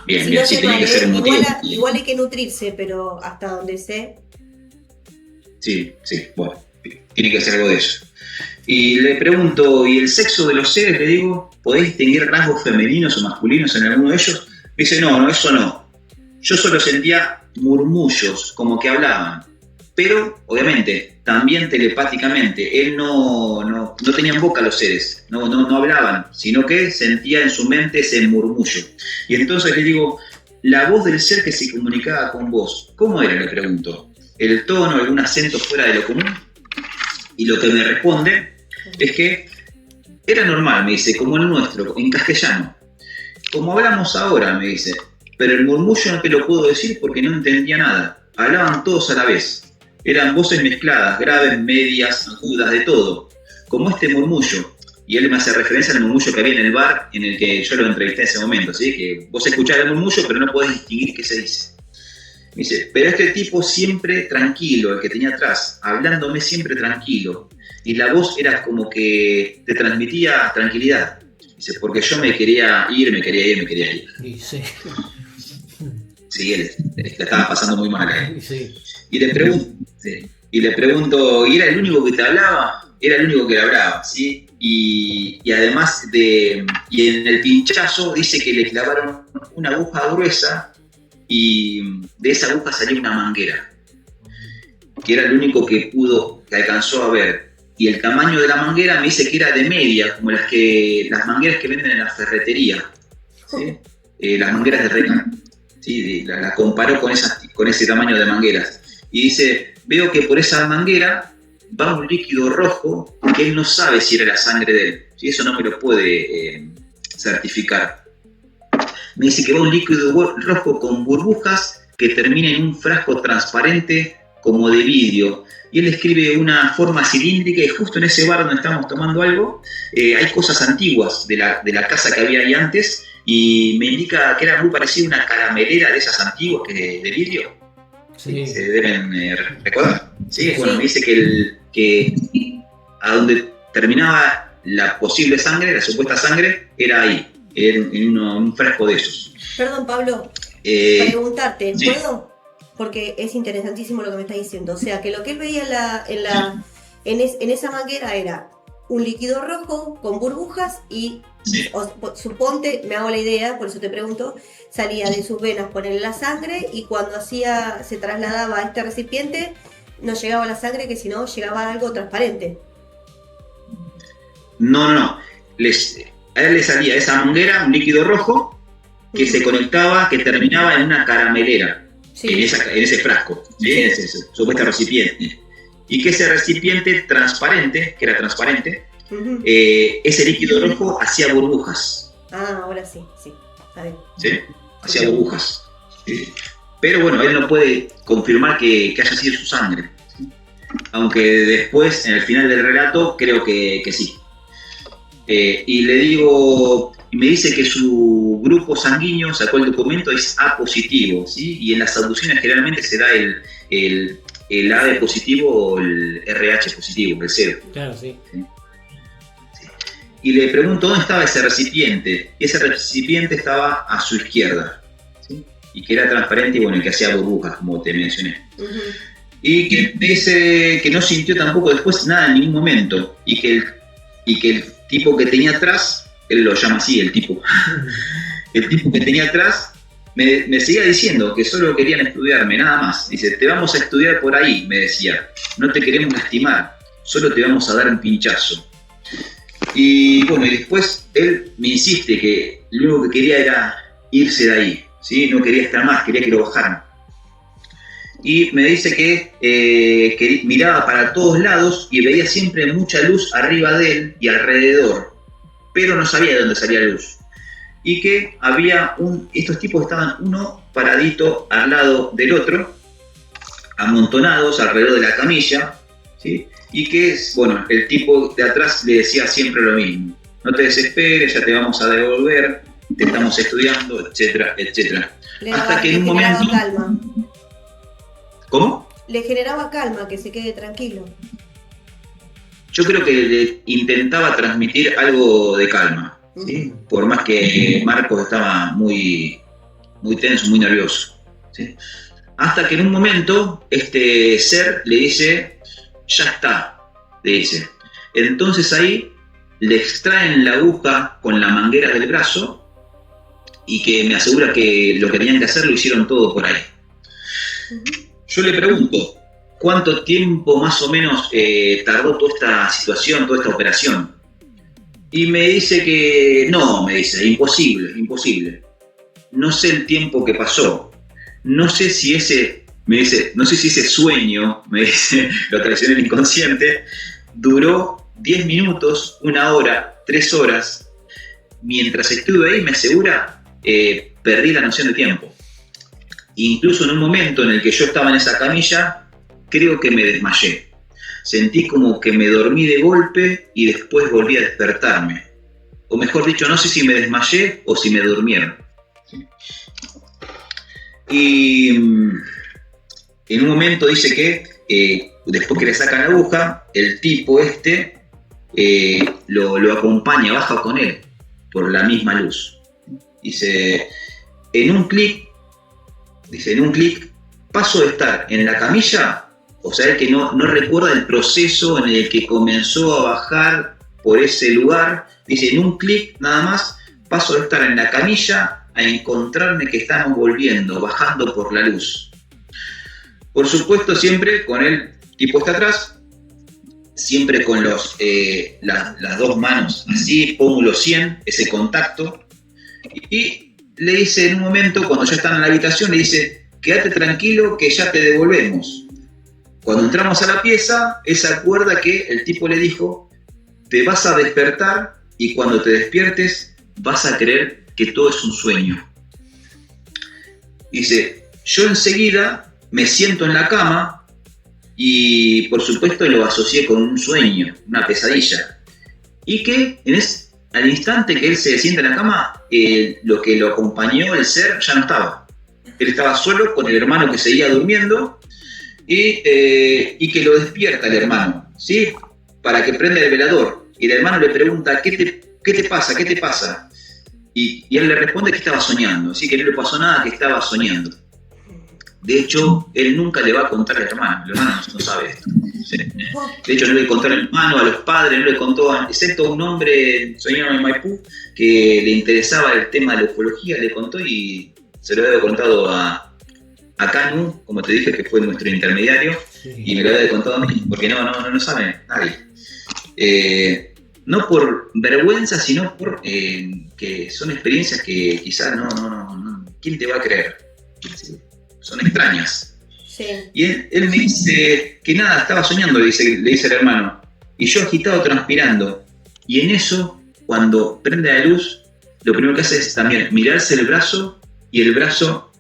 S3: Bien,
S1: si
S3: bien,
S1: no
S3: sí tiene que ser un motivo.
S1: Igual hay que nutrirse, pero hasta donde sé.
S3: Sí, bueno, tiene que ser algo de eso. Y le pregunto, ¿y el sexo de los seres? Le digo, ¿podés distinguir rasgos femeninos o masculinos en alguno de ellos? Me dice, no, eso no. Yo solo sentía murmullos, como que hablaban. Pero, obviamente, también telepáticamente. Él no tenía en boca los seres, no hablaban, sino que sentía en su mente ese murmullo. Y entonces le digo, la voz del ser que se comunicaba con vos, ¿cómo era? Le pregunto. el tono, algún acento fuera de lo común, y lo que me responde es que era normal, me dice, como el nuestro, en castellano. Como hablamos ahora, me dice, pero el murmullo no te lo puedo decir porque no entendía nada. Hablaban todos a la vez. Eran voces mezcladas, graves, medias, agudas, de todo. Como este murmullo. Y él me hace referencia al murmullo que había en el bar en el que yo lo entrevisté en ese momento, ¿sí? Que vos escuchás el murmullo, pero no podés distinguir qué se dice. Me dice, pero este tipo siempre tranquilo, el que tenía atrás, hablándome siempre tranquilo. Y la voz era como que te transmitía tranquilidad. Dice, porque yo me quería ir.
S2: Y sí.
S3: Sí, él la estaba pasando muy mal.
S2: Sí.
S3: Y le pregunto, ¿y era el único que te hablaba? Era el único que le hablaba, ¿sí? Y además y en el pinchazo dice que le clavaron una aguja gruesa y de esa aguja salió una manguera, que era el único que alcanzó a ver. Y el tamaño de la manguera me dice que era de media, como las mangueras que venden en la ferretería, ¿sí? Las mangueras de Reca, ¿sí? La comparó con ese tamaño de mangueras. Y dice, veo que por esa manguera va un líquido rojo que él no sabe si era la sangre de él. ¿Sí? Eso no me lo puede certificar. Me dice que va un líquido rojo con burbujas que termina en un frasco transparente como de vidrio. Y él escribe una forma cilíndrica y justo en ese bar donde estamos tomando algo, hay cosas antiguas de la casa que había ahí antes y me indica que era muy parecida a una caramelera de esas antiguas de vidrio.
S2: Sí.
S3: ¿Se deben recordar? Sí, bueno,
S1: Sí.
S3: me dice que a donde terminaba la posible sangre, la supuesta sangre, era ahí, en un frasco de esos.
S1: Perdón, Pablo, preguntarte,
S3: Sí.
S1: ¿puedo? Porque es interesantísimo lo que me está diciendo. O sea, que lo que él veía en esa manguera era un líquido rojo con burbujas y,
S3: Sí.
S1: suponte, me hago la idea, por eso te pregunto, salía de sus venas ponerle la sangre y cuando se trasladaba a este recipiente no llegaba la sangre, que si no llegaba algo transparente.
S3: No. A él le salía esa manguera, un líquido rojo, que se conectaba, que terminaba en una caramelera.
S1: Sí.
S3: En ese frasco, ¿sí? En ese supuesto recipiente. Y que ese recipiente transparente, que era transparente,
S1: Ujú.
S3: ese líquido rojo hacía burbujas,
S1: Ah, ahora sí, está bien.
S3: ¿sí? Hacía burbujas. ¿Sí? Pero bueno, él no puede confirmar que haya sido su sangre, ¿sí? Aunque después, en el final del relato, creo que sí. Y le digo, y me dice que su grupo sanguíneo, sacó el documento, es A positivo, ¿sí? Y en las abducciones generalmente se da el AB positivo o el RH positivo, el 0.
S2: Claro, sí.
S3: Y le pregunto dónde estaba ese recipiente. Y ese recipiente estaba a su izquierda, ¿sí? Y que era transparente y bueno, que hacía burbujas, como te mencioné.
S1: Ujú.
S3: Y que dice que no sintió tampoco después nada en ningún momento. Y que el tipo que tenía atrás, él lo llama así, el tipo que tenía atrás, me seguía diciendo que solo querían estudiarme, nada más. Dice, te vamos a estudiar por ahí, me decía. No te queremos lastimar, solo te vamos a dar un pinchazo. Y bueno, y después él me insiste que lo único que quería era irse de ahí, ¿sí? No quería estar más, quería que lo bajaran. Y me dice que miraba para todos lados y veía siempre mucha luz arriba de él y alrededor, pero no sabía de dónde salía la luz. Y que estos tipos estaban uno paradito al lado del otro, amontonados alrededor de la camilla, ¿sí? Y que, bueno, el tipo de atrás le decía siempre lo mismo. No te desesperes, ya te vamos a devolver, te estamos estudiando, etcétera, etcétera. Hasta que en un momento...
S1: Calma.
S3: ¿Cómo?
S1: Le generaba calma, que se quede tranquilo.
S3: Yo creo que le intentaba transmitir algo de calma, ¿sí? Por más que Marcos estaba muy, muy tenso, muy nervioso, ¿sí? Hasta que en un momento este ser le dice, ya está, le dice. Entonces ahí le extraen la aguja con la manguera del brazo y que me asegura que lo que tenían que hacer lo hicieron todo por ahí. Yo le pregunto, ¿cuánto tiempo más o menos tardó toda esta situación, toda esta operación? Y me dice que no, me dice, imposible. No sé el tiempo que pasó. No sé si ese me dice, no sé si ese sueño, me dice, lo traicioné el inconsciente, duró 10 minutos, 1 hora, 3 horas. Mientras estuve ahí, me asegura, perdí la noción de tiempo. Incluso en un momento en el que yo estaba en esa camilla, creo que me desmayé. Sentí como que me dormí de golpe y después volví a despertarme. O mejor dicho, no sé si me desmayé o si me durmieron. Y en un momento dice que después que le sacan la aguja, el tipo lo acompaña, baja con él por la misma luz. Dice, en un clic, paso de estar en la camilla, o sea, el que no recuerda el proceso en el que comenzó a bajar por ese lugar, dice, en un clic nada más, paso de estar en la camilla a encontrarme que estamos volviendo, bajando por la luz. Por supuesto, siempre con el tipo está atrás, siempre con las 2 manos así, pómulo 100, ese contacto, y le dice en un momento, cuando ya están en la habitación, le dice, quédate tranquilo que ya te devolvemos. Cuando entramos a la pieza, él se acuerda que el tipo le dijo, te vas a despertar y cuando te despiertes vas a creer que todo es un sueño. Dice, yo enseguida me siento en la cama y por supuesto lo asocié con un sueño, una pesadilla. Y que al instante que él se sienta en la cama, lo que lo acompañó, el ser, ya no estaba. Él estaba solo con el hermano que seguía durmiendo y que lo despierta el hermano, ¿sí? Para que prenda el velador. Y el hermano le pregunta, ¿qué te pasa? ¿Qué te pasa? Y él le responde que estaba soñando, ¿sí? Que no le pasó nada, que estaba soñando. De hecho, él nunca le va a contar al hermano. El hermano no sabe esto. ¿Sí? De hecho, no le contó al hermano, a los padres, no le contó, excepto un hombre soñado en Maipú que le interesaba el tema de la ufología, le contó y se lo había contado a Canu, como te dije, que fue nuestro intermediario, sí. Y me lo había contado a mí, porque no sabe nadie. No por vergüenza, sino por que son experiencias que quizás no. ¿Quién te va a creer? Son extrañas. Sí. Y él me dice que nada, estaba soñando, le dice el hermano. Y yo agitado, transpirando. Y en eso, cuando prende la luz, lo primero que hace es también mirarse el brazo y el brazo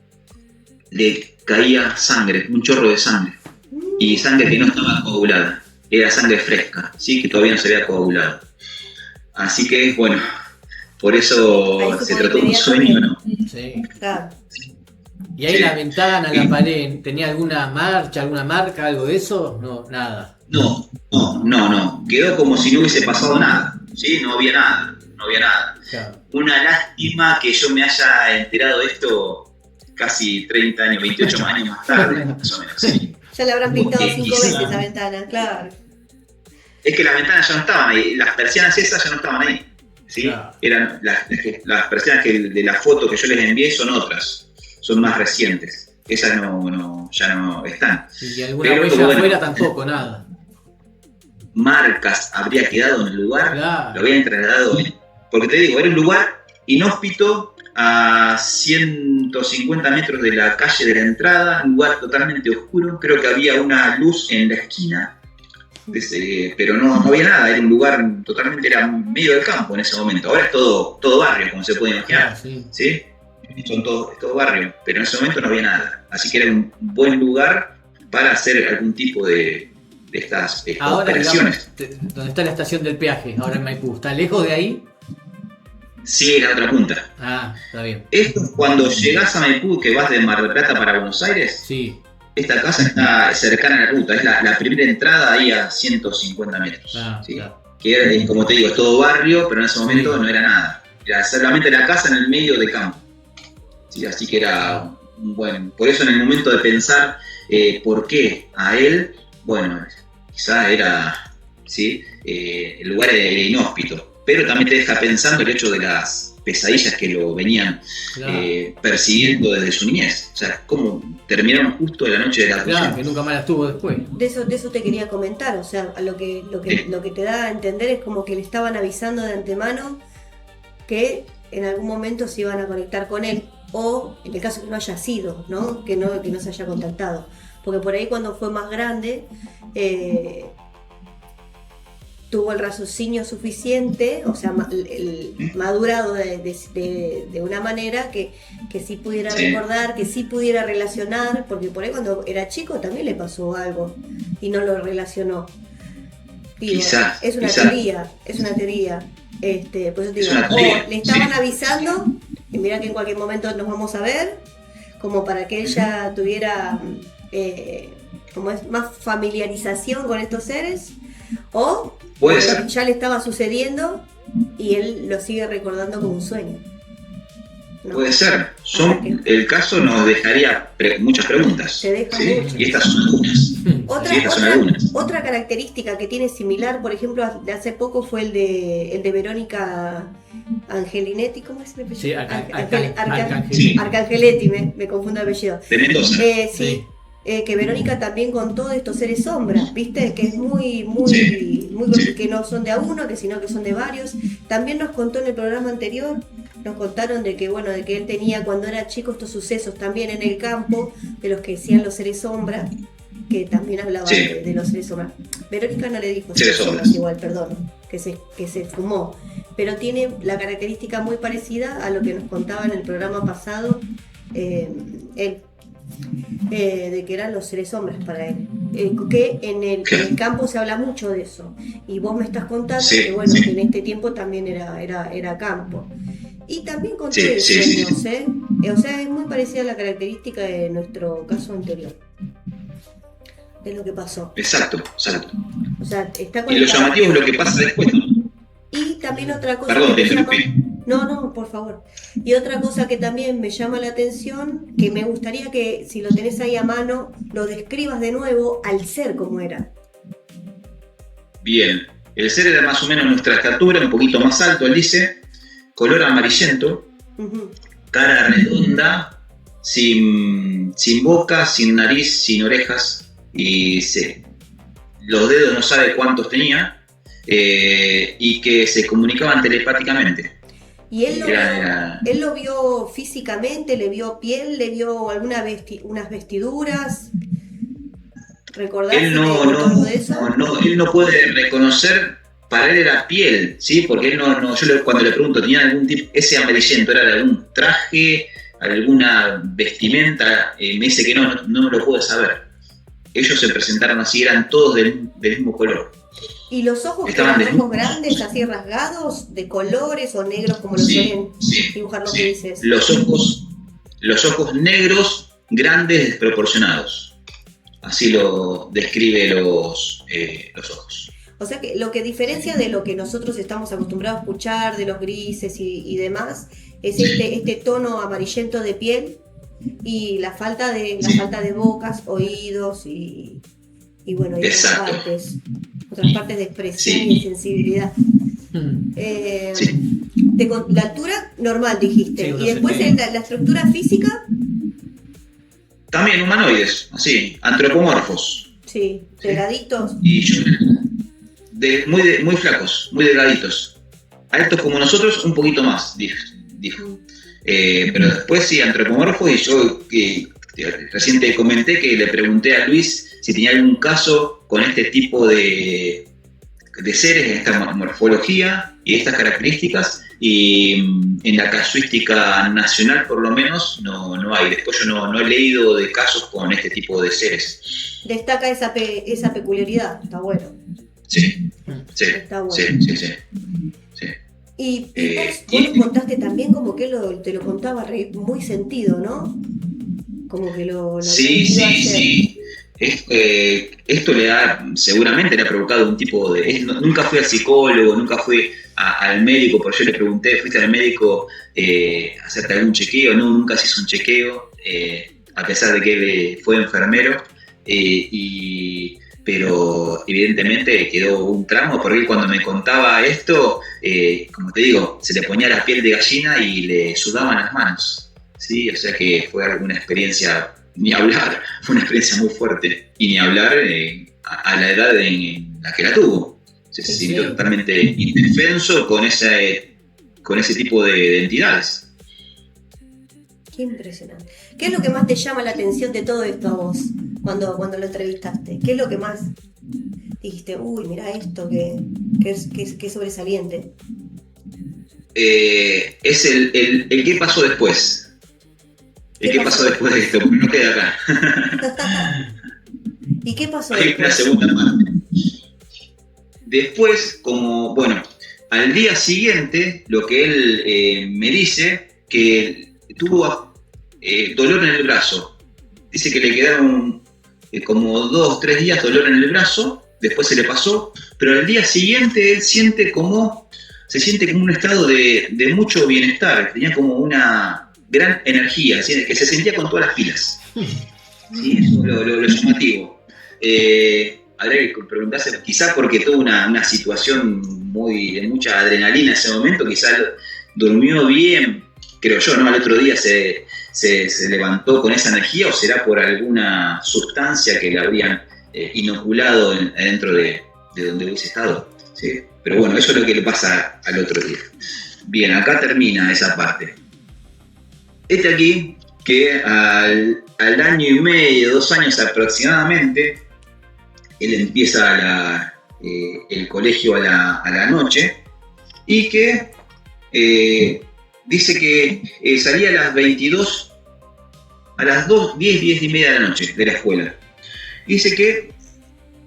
S3: le caía sangre, un chorro de sangre. Y sangre que no estaba coagulada. Era sangre fresca, ¿sí? Que todavía no se había coagulado. Así que, bueno, por eso se trató de un sueño, ¿no?
S2: Sí. Claro. ¿Y ahí sí. La ventana, la pared, tenía alguna marcha, alguna marca, algo de eso? No, nada.
S3: No. Quedó como si no hubiese pasado nada, ¿sí? No había nada. Claro. Una lástima que yo me haya enterado de esto casi 30 años, 28 años más tarde, más o menos, ¿sí?
S1: Ya le habrán pintado 5 veces la ventana, claro.
S3: Es que las ventanas ya no estaban ahí, las persianas esas ya no estaban ahí, ¿sí? Claro. Eran las persianas que de la foto que yo les envié son otras, son más recientes. Esas ya no están.
S2: Y alguna huella afuera tampoco, nada.
S3: Marcas habría quedado en el lugar,
S2: claro.
S3: Lo habían trasladado, porque te digo, era un lugar inhóspito a 150 metros de la calle de la entrada, un lugar totalmente oscuro, creo que había una luz en la esquina. Pero no había nada, era un lugar totalmente, era medio del campo en ese momento. Ahora es todo barrio, como se puede imaginar, ¿sí? Son todo barrio, pero en ese momento no había nada. Así que era un buen lugar para hacer algún tipo de estas operaciones.
S2: ¿Dónde está la estación del peaje? Ahora en Maipú, ¿está lejos de ahí?
S3: Sí, en la otra punta.
S2: Ah, está bien.
S3: Esto es cuando llegás a Maipú, que vas de Mar del Plata para Buenos Aires.
S2: Sí.
S3: Esta casa está cercana a la ruta, es la primera entrada ahí a 150 metros. ¿Sí? Claro. Que era, como te digo, es todo barrio, pero en ese momento no era nada. Era solamente la casa en el medio de campo. ¿Sí? Así que era un buen. Por eso, en el momento de pensar por qué a él, bueno, quizá era. ¿Sí? El lugar era inhóspito. Pero también te deja pensando el hecho de las pesadillas que lo venían persiguiendo desde su niñez. O sea, cómo terminaron justo en la noche de la fusión.
S2: Claro, que nunca más las tuvo después.
S1: De eso te quería comentar, o sea, lo que te da a entender es como que le estaban avisando de antemano que en algún momento se iban a conectar con él o en el caso que no haya sido, ¿no? Que no se haya contactado. Porque por ahí cuando fue más grande, tuvo el raciocinio suficiente, o sea, madurado de una manera que sí pudiera recordar, que sí pudiera relacionar, porque por ahí cuando era chico también le pasó algo y no lo relacionó. Digo, es una teoría. Por eso digo, le estaban avisando, y mira que en cualquier momento nos vamos a ver, como para que ella tuviera como es más familiarización con estos seres, o ya le estaba sucediendo y él lo sigue recordando como un sueño. ¿No?
S3: Puede ser. El caso nos dejaría muchas preguntas.
S1: Te deja muchas.
S3: Y estas son algunas.
S1: Otra característica que tiene similar, por ejemplo, de hace poco fue el de Verónica Angelinetti, ¿cómo es el apellido?
S2: Sí,
S1: Arcangeletti, me confundo el apellido.
S3: De Mendoza.
S1: Sí. Que Verónica también contó de estos seres sombras, ¿viste? Que es muy que no son de a uno, sino que son de varios. También nos contó en el programa anterior, nos contaron de que él tenía cuando era chico estos sucesos también en el campo, de los que decían los seres sombras, que también hablaban de los seres sombras. Verónica no le dijo seres sombras igual, perdón, que se fumó, pero tiene la característica muy parecida a lo que nos contaba en el programa pasado él. De que eran los seres hombres para él, que en el campo se habla mucho de eso, y vos me estás contando que en este tiempo también era campo, y también conté de sueños, o sea, es muy parecida a la característica de nuestro caso anterior, de lo que pasó.
S3: Exacto.
S1: O sea, está
S3: y lo llamativo es lo que pasa después, ¿no?
S1: Y también otra cosa.
S3: Perdón, te interrumpí.
S1: No, por favor. Y otra cosa que también me llama la atención, que me gustaría que, si lo tenés ahí a mano, lo describas de nuevo al ser como era.
S3: Bien. El ser era más o menos nuestra estatura, un poquito más alto, él dice, color amarillento, cara redonda, sin boca, sin nariz, sin orejas, y los dedos no sabe cuántos tenía, y que se comunicaban telepáticamente.
S1: ¿Y él lo vio físicamente? ¿Le vio piel? ¿Le vio unas vestiduras? ¿Recordás algo de eso?
S3: Él no puede reconocer, para él era piel, ¿sí? Porque él cuando le pregunto, ¿tenía algún tipo, ese amarillento era de algún traje, alguna vestimenta? Me dice que no lo puede saber. Ellos se presentaron así, eran todos del mismo color.
S1: ¿Y los ojos eran ojos grandes, así rasgados, de colores o negros como lo suelen dibujar los grises?
S3: Los ojos negros, grandes, desproporcionados. Así lo describe los ojos.
S1: O sea que lo que diferencia de lo que nosotros estamos acostumbrados a escuchar, de los grises y demás, es este tono amarillento de piel y la falta de bocas, oídos y otras partes de expresión y sensibilidad. La altura normal dijiste, y después la estructura física
S3: también humanoides, así, antropomorfos.
S1: Sí, delgaditos.
S3: Y muy flacos, muy delgaditos. Altos como nosotros, un poquito más, dijo. Pero después sí, antropomorfos, y yo recién te comenté que le pregunté a Luis si tenía algún caso con este tipo de seres, esta morfología y estas características, y en la casuística nacional por lo menos no hay. Después yo no he leído de casos con este tipo de seres.
S1: Destaca esa peculiaridad, está bueno.
S3: Sí,
S1: está bueno.
S3: Sí.
S1: Y vos nos contaste también como que te lo contaba muy sentido, ¿no? Como que lo
S3: Sí. Esto seguramente le ha provocado un tipo de... nunca fui al psicólogo, nunca fui al médico, porque yo le pregunté, ¿fuiste al médico a hacerte algún chequeo? No, nunca se hizo un chequeo, a pesar de que él fue enfermero, pero evidentemente quedó un tramo, porque él cuando me contaba esto, como te digo, se le ponía la piel de gallina y le sudaban las manos, ¿sí? O sea que fue alguna experiencia... Ni hablar, fue una experiencia muy fuerte. Y ni hablar a la edad en la que la tuvo. Se sintió totalmente indefenso con ese tipo de entidades.
S1: Qué impresionante. ¿Qué es lo que más te llama la atención de todo esto a vos cuando lo entrevistaste? ¿Qué es lo que más dijiste, uy, mira esto, que es sobresaliente?
S3: Es el qué pasó después. ¿Qué pasó después de esto? Porque no queda acá.
S1: ¿Y qué pasó
S3: Hay
S1: después?
S3: una segunda parte. Después, al día siguiente, lo que él me dice, que tuvo dolor en el brazo. Dice que le quedaron como 2-3 días dolor en el brazo, después se le pasó, pero al día siguiente él se siente como un estado de mucho bienestar, tenía como una gran energía, ¿sí? Que se sentía con todas las pilas. ¿Sí? Eso es lo llamativo. Habría que preguntarse, quizás porque tuvo una situación de mucha adrenalina en ese momento, quizás durmió bien, creo yo, ¿no? Al otro día se levantó con esa energía, o será por alguna sustancia que le habrían inoculado dentro de donde hubiese estado, ¿sí? Pero bueno, eso es lo que le pasa al otro día. Bien, acá termina esa parte. Aquí, que al año y medio, 2 años aproximadamente, él empieza el colegio a la noche, y que dice que salía a las 22, a las 10 y media de la noche de la escuela. Dice que,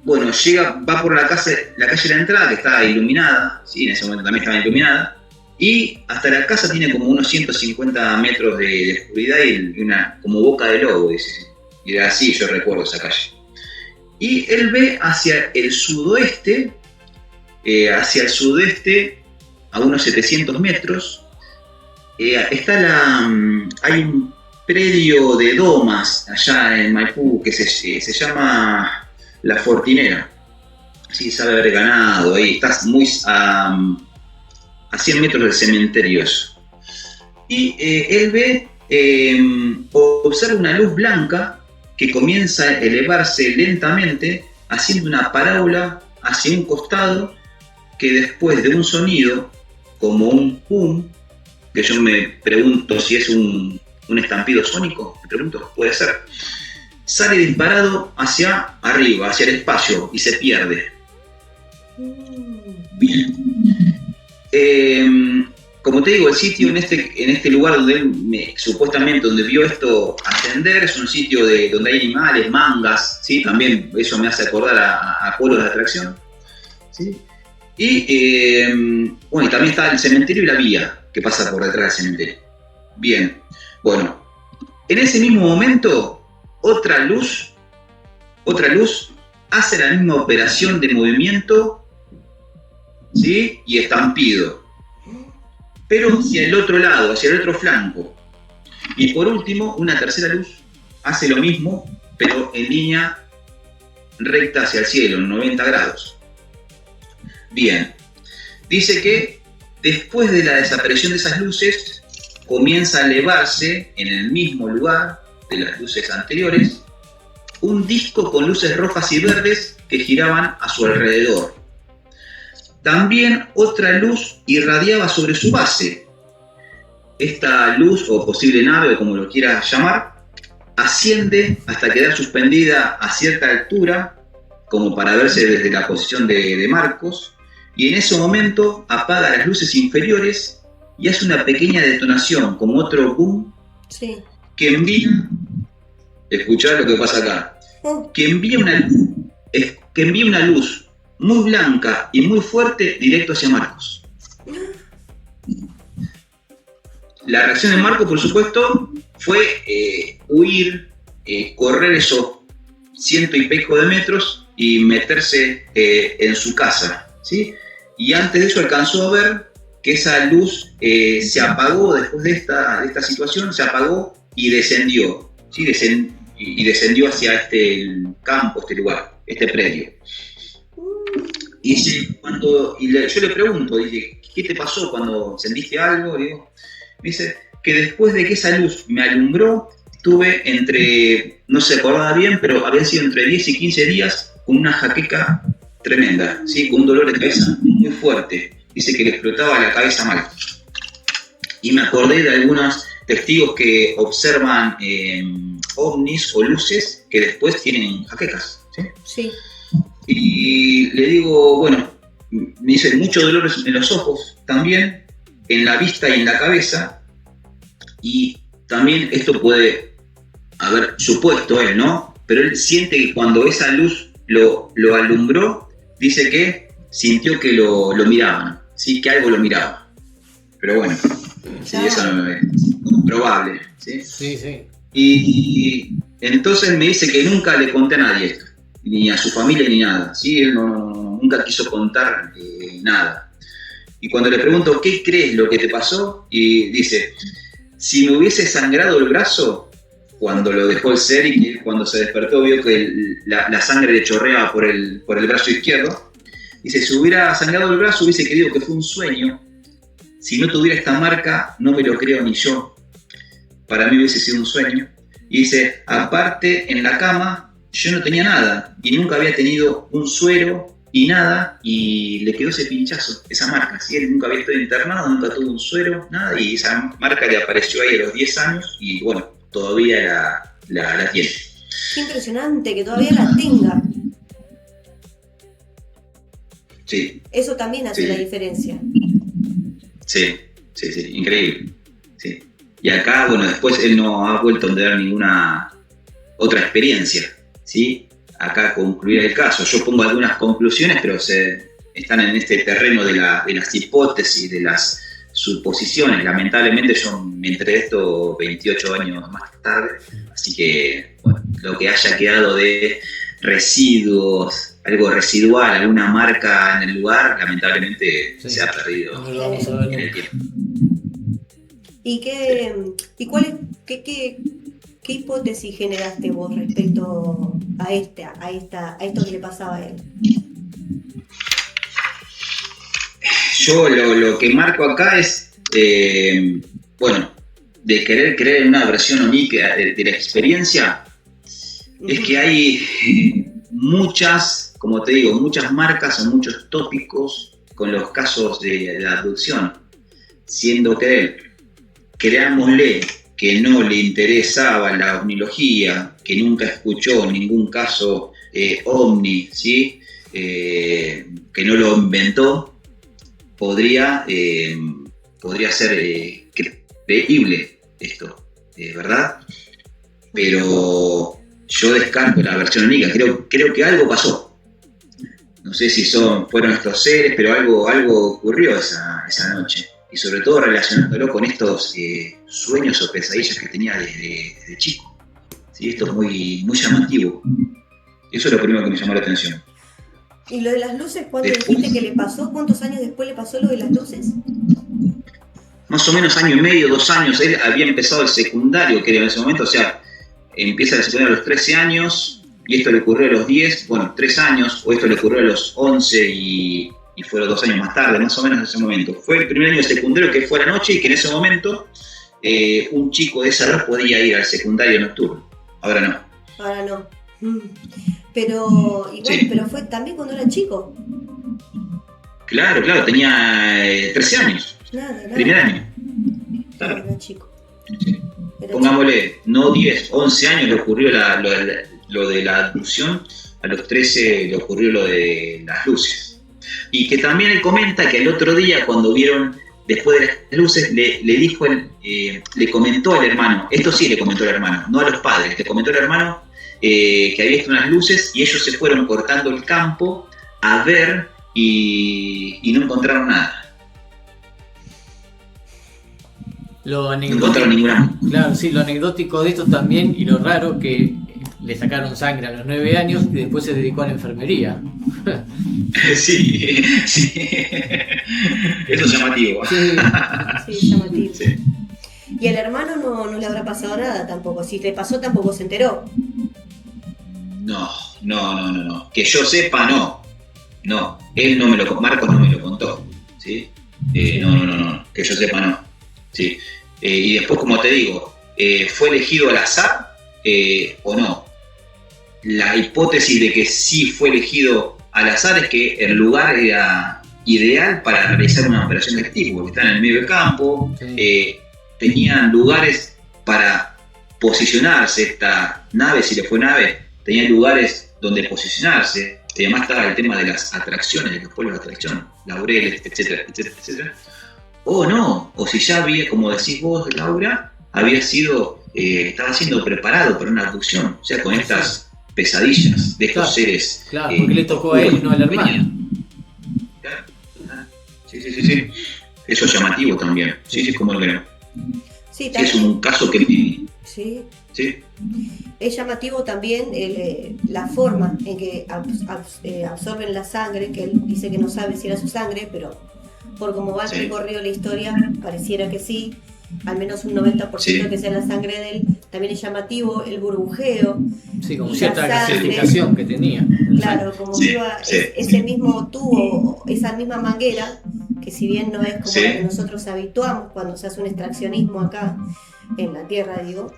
S3: va por la calle de la entrada, que estaba iluminada, ¿sí? En ese momento también estaba iluminada, y hasta la casa tiene como unos 150 metros de oscuridad y una como boca de lobo, dice. Y era así, yo recuerdo esa calle. Y él ve hacia el sudoeste, a unos 700 metros, hay un predio de domas allá en Maipú que se llama La Fortinera. Sí, sabe haber ganado, ahí estás muy a 100 metros del cementerio eso. Y él ve, observa una luz blanca que comienza a elevarse lentamente, haciendo una parábola hacia un costado, que después de un sonido, como un pum, que yo me pregunto si es un estampido sónico, me pregunto, puede ser, sale disparado hacia arriba, hacia el espacio, y se pierde. Bien. Como te digo, el sitio en este lugar donde él supuestamente donde vio esto ascender es un sitio donde hay animales, mangas, ¿sí? También eso me hace acordar a polos de atracción, ¿sí? Y también está el cementerio y la vía que pasa por detrás del cementerio. Bien, en ese mismo momento otra luz hace la misma operación de movimiento, ¿sí? Y estampido, pero hacia el otro lado, hacia el otro flanco. Y por último, una tercera luz hace lo mismo, pero en línea recta hacia el cielo, en 90 grados. Bien, dice que después de la desaparición de esas luces, comienza a elevarse en el mismo lugar de las luces anteriores, un disco con luces rojas y verdes que giraban a su alrededor. También otra luz irradiaba sobre su base. Esta luz, o posible nave, o como lo quieras llamar, asciende hasta quedar suspendida a cierta altura, como para verse desde la posición de Marcos, y en ese momento apaga las luces inferiores y hace una pequeña detonación, como otro boom,
S1: sí,
S3: que envía, escuchá lo que pasa acá, que envía una luz muy blanca y muy fuerte directo hacia Marcos. La reacción de Marcos, por supuesto, fue huir, correr esos 100 y pico de metros y meterse en su casa, ¿sí? Y antes de eso alcanzó a ver que esa luz se apagó después de esta situación, se apagó y descendió, ¿sí? Y descendió hacia el campo, este lugar, este predio. Y yo le pregunto, ¿qué te pasó cuando sentiste algo? Me dice que después de que esa luz me alumbró, estuve no se acordaba bien, pero habían sido entre 10 y 15 días con una jaqueca tremenda, ¿sí? Con un dolor de cabeza muy fuerte. Dice que le explotaba la cabeza mal. Y me acordé de testigos que observan ovnis o luces que después tienen jaquecas, ¿sí?
S1: Sí.
S3: Y le digo, bueno, me dice mucho dolor en los ojos también, en la vista y en la cabeza, y también esto puede haber supuesto él, ¿no? Pero él siente que cuando esa luz lo alumbró, dice que sintió que lo miraban, ¿sí? Que algo lo miraba. Pero bueno, sí, eso no es probable, ¿sí?
S2: Sí, sí.
S3: Y entonces me dice que nunca le conté a nadie esto, ni a su familia ni nada, ¿sí? Él nunca quiso contar nada. Y cuando le pregunto, ¿qué crees lo que te pasó? Y dice, si me hubiese sangrado el brazo, cuando lo dejó el ser y que cuando se despertó vio que la sangre le chorreaba por el brazo izquierdo, dice, si hubiera sangrado el brazo hubiese creído que fue un sueño. Si no tuviera esta marca, no me lo creo ni yo. Para mí hubiese sido un sueño. Y dice, aparte, en la cama, yo no tenía nada. Y nunca había tenido un suero y nada. Y le quedó ese pinchazo, esa marca. ¿Sí? Él nunca había estado internado, nunca tuvo un suero, nada. Y esa marca le apareció ahí a los 10 años. Y bueno, todavía la tiene.
S1: Qué impresionante que todavía la tenga.
S3: Sí.
S1: Eso también hace la diferencia.
S3: Sí, increíble. Sí. Y acá, bueno, después él no ha vuelto a tener ninguna otra experiencia, ¿sí? Acá concluir el caso. Yo pongo algunas conclusiones, pero están en este terreno de las hipótesis, de las suposiciones. Lamentablemente yo me enteré de esto 28 años más tarde, así que bueno, lo que haya quedado de residuos, algo residual, alguna marca en el lugar, lamentablemente se ha perdido
S2: no lo vamos a ver
S3: en el tiempo.
S1: ¿Qué hipótesis generaste vos respecto a esto que le pasaba a él?
S3: Yo lo que marco acá es, bueno, de querer creer en una versión única de la experiencia, es que hay muchas, como te digo, muchas marcas o muchos tópicos con los casos de la abducción, siendo que él, creámosle que no le interesaba la ovnilogía, que nunca escuchó ningún caso ovni, ¿sí? Que no lo inventó, podría ser creíble esto, ¿verdad? Pero yo descarto la versión única, creo que algo pasó. No sé si fueron estos seres, pero algo ocurrió esa noche. Y sobre todo relacionándolo con estos sueños o pesadillas que tenía desde chico. ¿Sí? Esto es muy, muy llamativo. Eso es lo primero que me llamó la atención.
S1: ¿Y lo de las luces, cuándo dijiste que le pasó? ¿Cuántos años después le pasó lo de las luces?
S3: Más o menos 1 año y medio, 2 años. Él había empezado el secundario, creo, en ese momento. O sea, empieza el secundario a los 13 años y esto le ocurrió a los 10, bueno, 3 años, o esto le ocurrió a los 11 y fueron 2 años más tarde, más o menos en ese momento. Fue el primer año de secundario que fue a la noche y que en ese momento un chico de esa edad podía ir al secundario nocturno. Ahora no.
S1: Ahora no. Pero igual,
S3: Sí.
S1: Pero fue también cuando era chico.
S3: Claro, tenía 13 años.
S1: Nada.
S3: Primer año.
S1: Claro. Era chico.
S3: Sí.
S1: Era
S3: Pongámosle, no 10, 11 años le ocurrió lo de la abducción, a los 13 le ocurrió lo de las luces. Y que también él comenta que el otro día cuando vieron, después de las luces, le comentó al hermano, esto sí le comentó al hermano, no a los padres, le comentó al hermano que había visto unas luces y ellos se fueron cortando el campo a ver y no encontraron nada.
S2: Lo
S3: No encontraron ninguna.
S2: Claro, sí, lo anecdótico de esto también y lo raro que le sacaron sangre a los 9 años y después se dedicó a la enfermería.
S3: Sí. Eso es llamativo.
S1: Sí, llamativo.
S3: Sí.
S1: Y al hermano no le habrá pasado nada tampoco. Si le pasó tampoco se enteró.
S3: No. Que yo sepa, no. No. Él Marcos no me lo contó. ¿Sí? No. Que yo sepa, no. Sí. Y después, como te digo, ¿fue elegido al azar o no? La hipótesis de que sí fue elegido al azar es que el lugar era ideal para realizar una operación de este tipo, porque está en el medio del campo,
S2: Sí.
S3: tenían lugares para posicionarse. Esta nave, si le fue nave, tenía lugares donde posicionarse. Y además estaba el tema de las atracciones, de los pueblos de atracción, laureles, etcétera, etcétera, etcétera. O no, o si ya había, como decís vos, Laura, había sido, estaba siendo preparado para una abducción, o sea, con estas pesadillas de estos seres.
S2: Claro, porque le tocó a él y no al hermano.
S3: Sí. Eso es llamativo también. Sí, como lo creo.
S1: Sí,
S3: es un caso que...
S1: Sí.
S3: Sí.
S1: Es llamativo también la forma en que absorben la sangre, que él dice que no sabe si era su sangre, pero por cómo va el recorrido de la historia, pareciera que sí, al menos un 90% que sea la sangre de él. También es llamativo el burbujeo.
S2: Sí, como cierta gasificación que tenía.
S1: Claro, como que iba ese mismo tubo, esa misma manguera, que si bien no es como la que nosotros habituamos cuando se hace un extraccionismo acá en la Tierra, digo,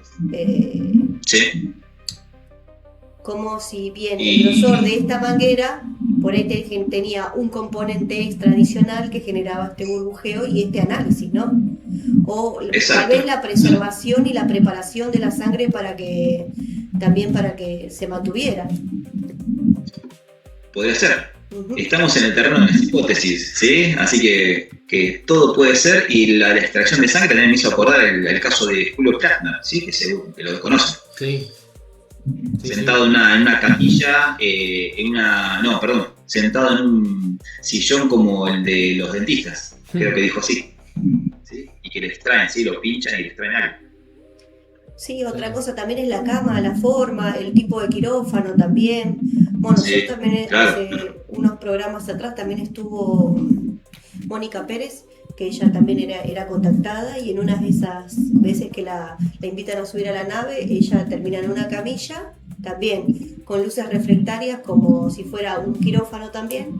S1: como si bien el grosor de esta manguera por ahí tenía un componente extra adicional que generaba este burbujeo y este análisis, ¿no? O tal vez la preservación y la preparación de la sangre para que se mantuviera.
S3: Podría ser. Estamos en el terreno de las hipótesis, ¿sí? Así que todo puede ser, y la extracción de sangre también me hizo acordar el caso de Julio Plattner, ¿sí? Que lo desconoce.
S2: Sí.
S3: Sentado en una camilla, sentado en un sillón como el de los dentistas, creo que dijo así, ¿sí? Y que le extraen, ¿sí? Lo pinchan y le extraen algo.
S1: Sí, otra cosa también es la cama, la forma, el tipo de quirófano también. Bueno, yo también hace unos programas atrás también estuvo Mónica Pérez, que ella también era contactada, y en una de esas veces que la invitan a subir a la nave, ella termina en una camilla, también con luces reflectarias como si fuera un quirófano también,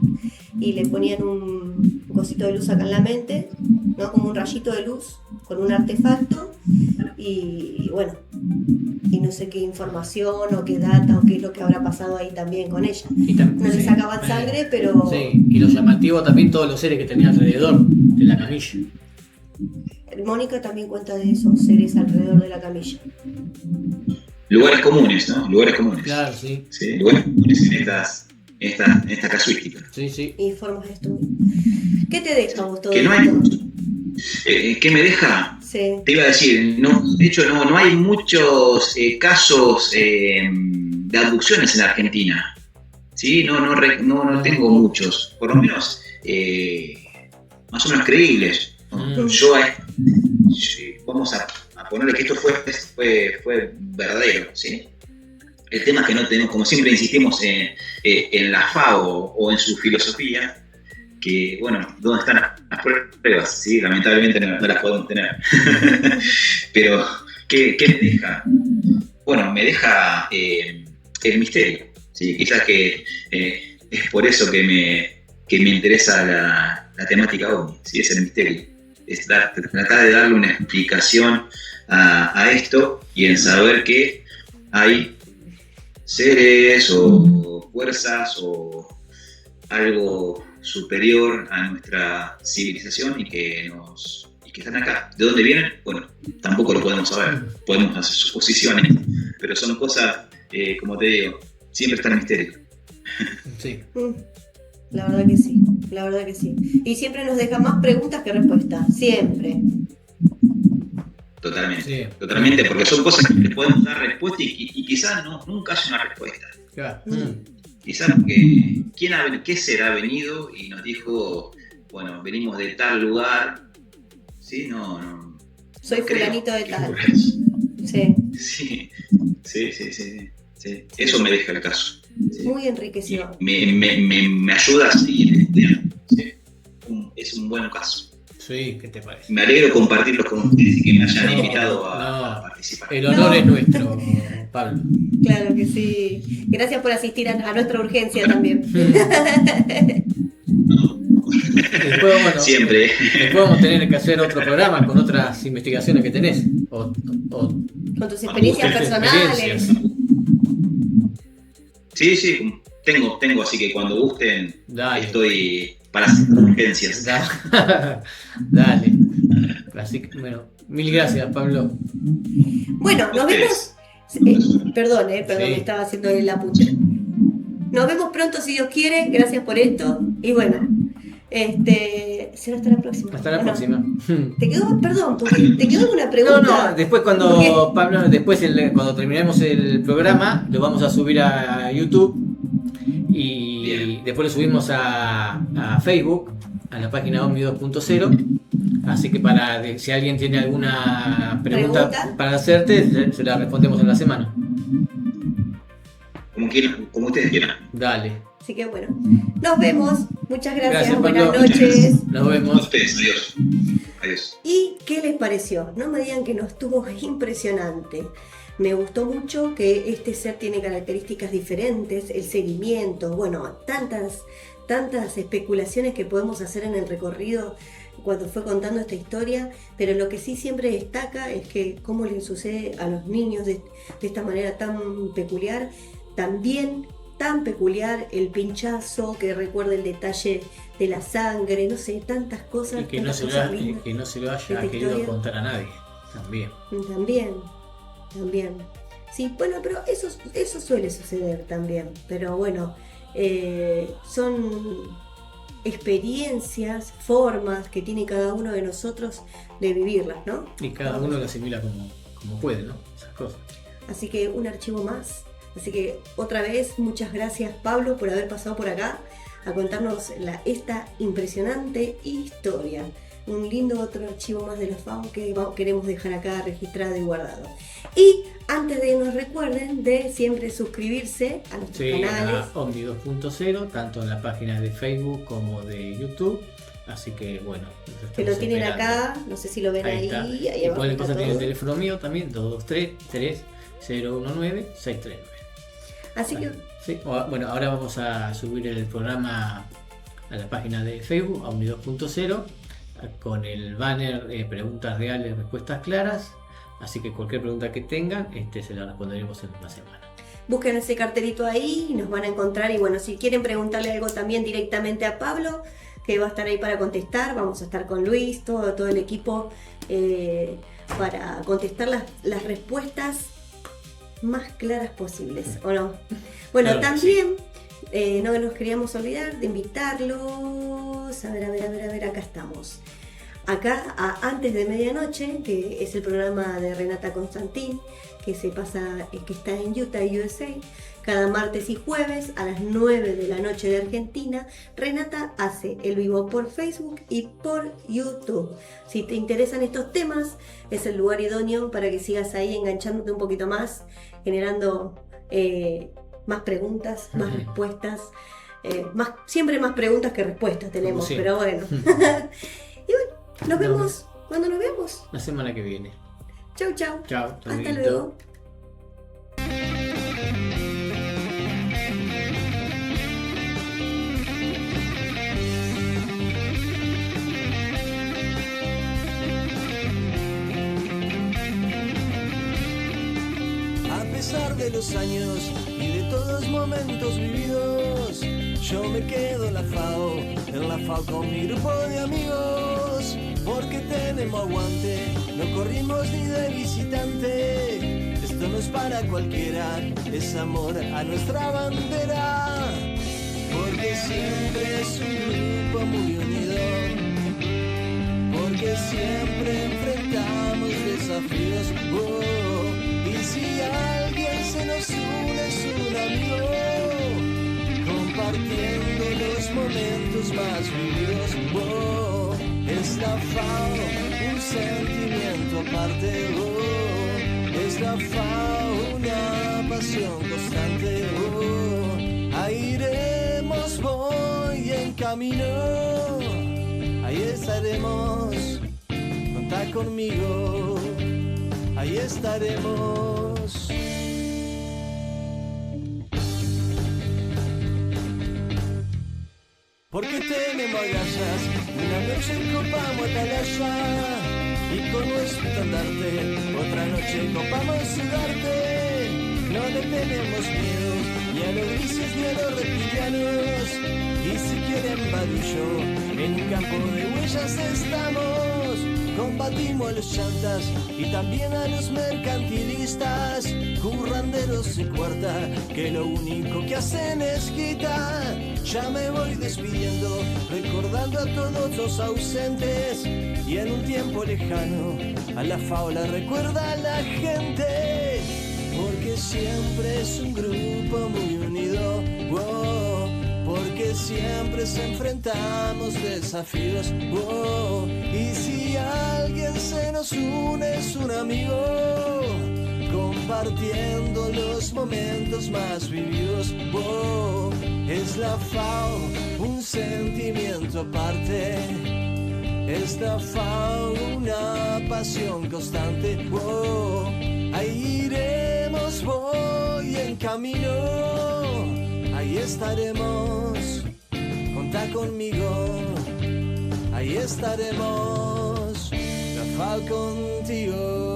S1: y le ponían un cosito de luz acá en la mente, ¿no? Como un rayito de luz con un artefacto, y bueno, y no sé qué información o qué data o qué es lo que habrá pasado ahí también con ella. No le sacaban sangre, pero...
S2: Sí, y lo llamativo también todos los seres que tenía alrededor de la camilla.
S1: Mónica también cuenta de esos seres alrededor de la camilla.
S3: Lugares comunes, ¿no? Lugares comunes.
S2: Claro, sí.
S3: Sí, lugares comunes en esta casuística.
S2: Sí.
S1: Y formas de estudio. ¿Qué te deja vos todo
S3: que
S1: esto?
S3: No hay mucho. ¿Qué me deja?
S1: Sí.
S3: Te iba a decir, de hecho no hay muchos casos de abducciones en Argentina. ¿Sí? No tengo muchos, por lo menos más o menos creíbles. Vamos a ponerle que esto fue verdadero, ¿sí? El tema es que no tenemos, como siempre insistimos en la FAO o en su filosofía, que, bueno, ¿dónde están las pruebas? ¿Sí? Lamentablemente no las podemos tener. Pero, ¿qué me deja? Bueno, me deja el misterio, ¿sí? Quizás que es por eso que me interesa la temática OVNI, ¿sí? Es el misterio. Es tratar de darle una explicación a esto, y en saber que hay seres o fuerzas o algo superior a nuestra civilización y que están acá. ¿De dónde vienen? Bueno, tampoco lo podemos saber. Podemos hacer suposiciones, pero son cosas, como te digo, siempre está el misterio.
S1: Sí. La verdad que sí. Y siempre nos deja más preguntas que respuestas, siempre.
S3: Totalmente, porque son cosas que le podemos dar respuesta y quizás nunca haya una respuesta.
S2: Claro.
S3: Quizás porque ¿qué será venido y nos dijo, bueno, venimos de tal lugar? Sí, no.
S1: Soy fulanito de tal.
S3: Sí. Eso me deja el caso. Sí.
S1: Muy enriquecedor.
S3: Me ayuda a seguir estudiando. ¿Sí? Es un buen caso.
S2: Sí, ¿qué te parece?
S3: Me alegro compartirlos con ustedes y que me hayan invitado a participar.
S2: El honor es nuestro, Pablo.
S1: Claro que sí. Gracias por asistir a nuestra urgencia también.
S2: Después, bueno,
S3: siempre.
S2: Después vamos a tener que hacer otro programa con otras investigaciones que tenés.
S1: Con tus experiencias personales.
S3: Sí, tengo, así que cuando gusten,
S2: dale.
S3: Estoy para hacer urgencias.
S2: Dale. Así que, bueno, mil gracias, Pablo.
S1: Bueno, nos vemos. Perdón,
S2: Sí.
S1: me estaba haciendo el apunte. Nos vemos pronto si Dios quiere. Gracias por esto. Y bueno, será hasta la próxima.
S2: Hasta la
S1: Bueno,
S2: próxima.
S1: ¿Te quedó, perdón, porque te quedó alguna
S2: No,
S1: pregunta?
S2: no, después cuando Pablo, cuando terminemos el programa, lo vamos a subir a YouTube y
S3: Bien.
S2: después lo subimos a Facebook, a la página Omni 2.0. Así que si alguien tiene alguna pregunta para hacerte, se la respondemos en la semana.
S3: Como ustedes quieran.
S2: Dale.
S1: Así que bueno, nos vemos. Muchas gracias.
S2: Pablo.
S1: Buenas noches.
S2: Nos
S3: A
S2: vemos.
S3: ustedes, adiós. Adiós.
S1: ¿Y qué les pareció? No me digan que no estuvo impresionante. Me gustó mucho que este ser tiene características diferentes, el seguimiento, bueno, tantas especulaciones que podemos hacer en el recorrido cuando fue contando esta historia, pero lo que sí siempre destaca es que cómo le sucede a los niños de esta manera tan peculiar, también tan peculiar el pinchazo, que recuerda el detalle de la sangre, no sé, tantas cosas.
S2: Y que no se lo haya querido
S1: historia.
S2: contar a nadie. También.
S1: También. Sí, bueno, pero eso suele suceder también. Pero bueno, son experiencias, formas que tiene cada uno de nosotros de vivirlas, ¿no?
S2: Y cada uno lo asimila como puede, ¿no? Esas cosas.
S1: Así que un archivo más. Así que otra vez, muchas gracias, Pablo, por haber pasado por acá a contarnos esta impresionante historia. Un lindo otro archivo más de la FAO que queremos dejar acá registrado y guardado. Y antes de irnos, recuerden de siempre suscribirse a nuestros canales.
S2: A Omni 2.0, tanto en la página de Facebook como de YouTube. Así que bueno,
S1: Que lo tienen acá, no sé si lo ven ahí.
S2: Está.
S1: Ahí
S2: Y
S1: abajo
S2: cualquier
S1: está
S2: cosa tiene el
S1: todo.
S2: teléfono mío también, 223-3019-639.
S1: Así que
S2: Sí, bueno, ahora vamos a subir el programa a la página de Facebook, a Omni 2.0, con el banner preguntas reales, respuestas claras. Así que cualquier pregunta que tengan, se la responderemos en una semana.
S1: busquen ese cartelito ahí y nos van a encontrar. Y bueno, si quieren preguntarle algo también directamente a Pablo, que va a estar ahí para contestar, vamos a estar con Luis, todo el equipo, para contestar las respuestas más claras posibles, ¿o no? Bueno,
S2: Claro que
S1: también no nos queríamos olvidar de invitarlos. A ver, acá estamos. Acá antes de medianoche, que es el programa de Renata Constantín, que se pasa, que está en Utah, USA, cada martes y jueves a las 9 de la noche de Argentina. Renata hace el vivo por Facebook y por YouTube. Si te interesan estos temas, es el lugar idóneo para que sigas ahí enganchándote un poquito más, generando más preguntas, más respuestas. Siempre más preguntas que respuestas tenemos,
S2: Sí.
S1: pero bueno. Y bueno, nos vemos cuando nos veamos.
S2: La semana que viene.
S1: Chau, chau.
S2: Chao.
S1: Hasta
S2: amiguito.
S1: luego.
S4: A pesar de los años y de todos momentos vividos, yo me quedo en la FAO con mi grupo de amigos, porque tenemos aguante, no corrimos ni de visitante, esto no es para cualquiera, es amor a nuestra bandera, porque siempre es un grupo muy unido, porque siempre enfrentamos desafíos, y si alguien se nos une es un amigo, compartiendo los momentos más vividos, es la FAO, un sentimiento aparte, es la FAO, una pasión constante, ahí iremos, voy en camino, ahí estaremos, contá conmigo, ahí estaremos. Porque tenemos agallas, una noche copamos Atalaya, y con nuestro estandarte, otra noche copamos Sudarte. No le tenemos miedo, ni a los grises ni a los reptilianos, y si quieren barullo, en un campo de huellas estamos. Combatimos a los chantas y también a los mercantilistas, curranderos de cuarta, que lo único que hacen es quitar. Ya me voy despidiendo, recordando a todos los ausentes, y en un tiempo lejano a la FAO la recuerda la gente, porque siempre es un grupo muy unido, wow, porque siempre se enfrentamos desafíos, wow, y si alguien se nos une es un amigo, compartiendo los momentos más vividos, wow, es la FAO, un sentimiento aparte, es la FAO, una pasión constante, wow, ahí iremos, voy en camino, ahí estaremos, contá conmigo, ahí estaremos, la FAO contigo.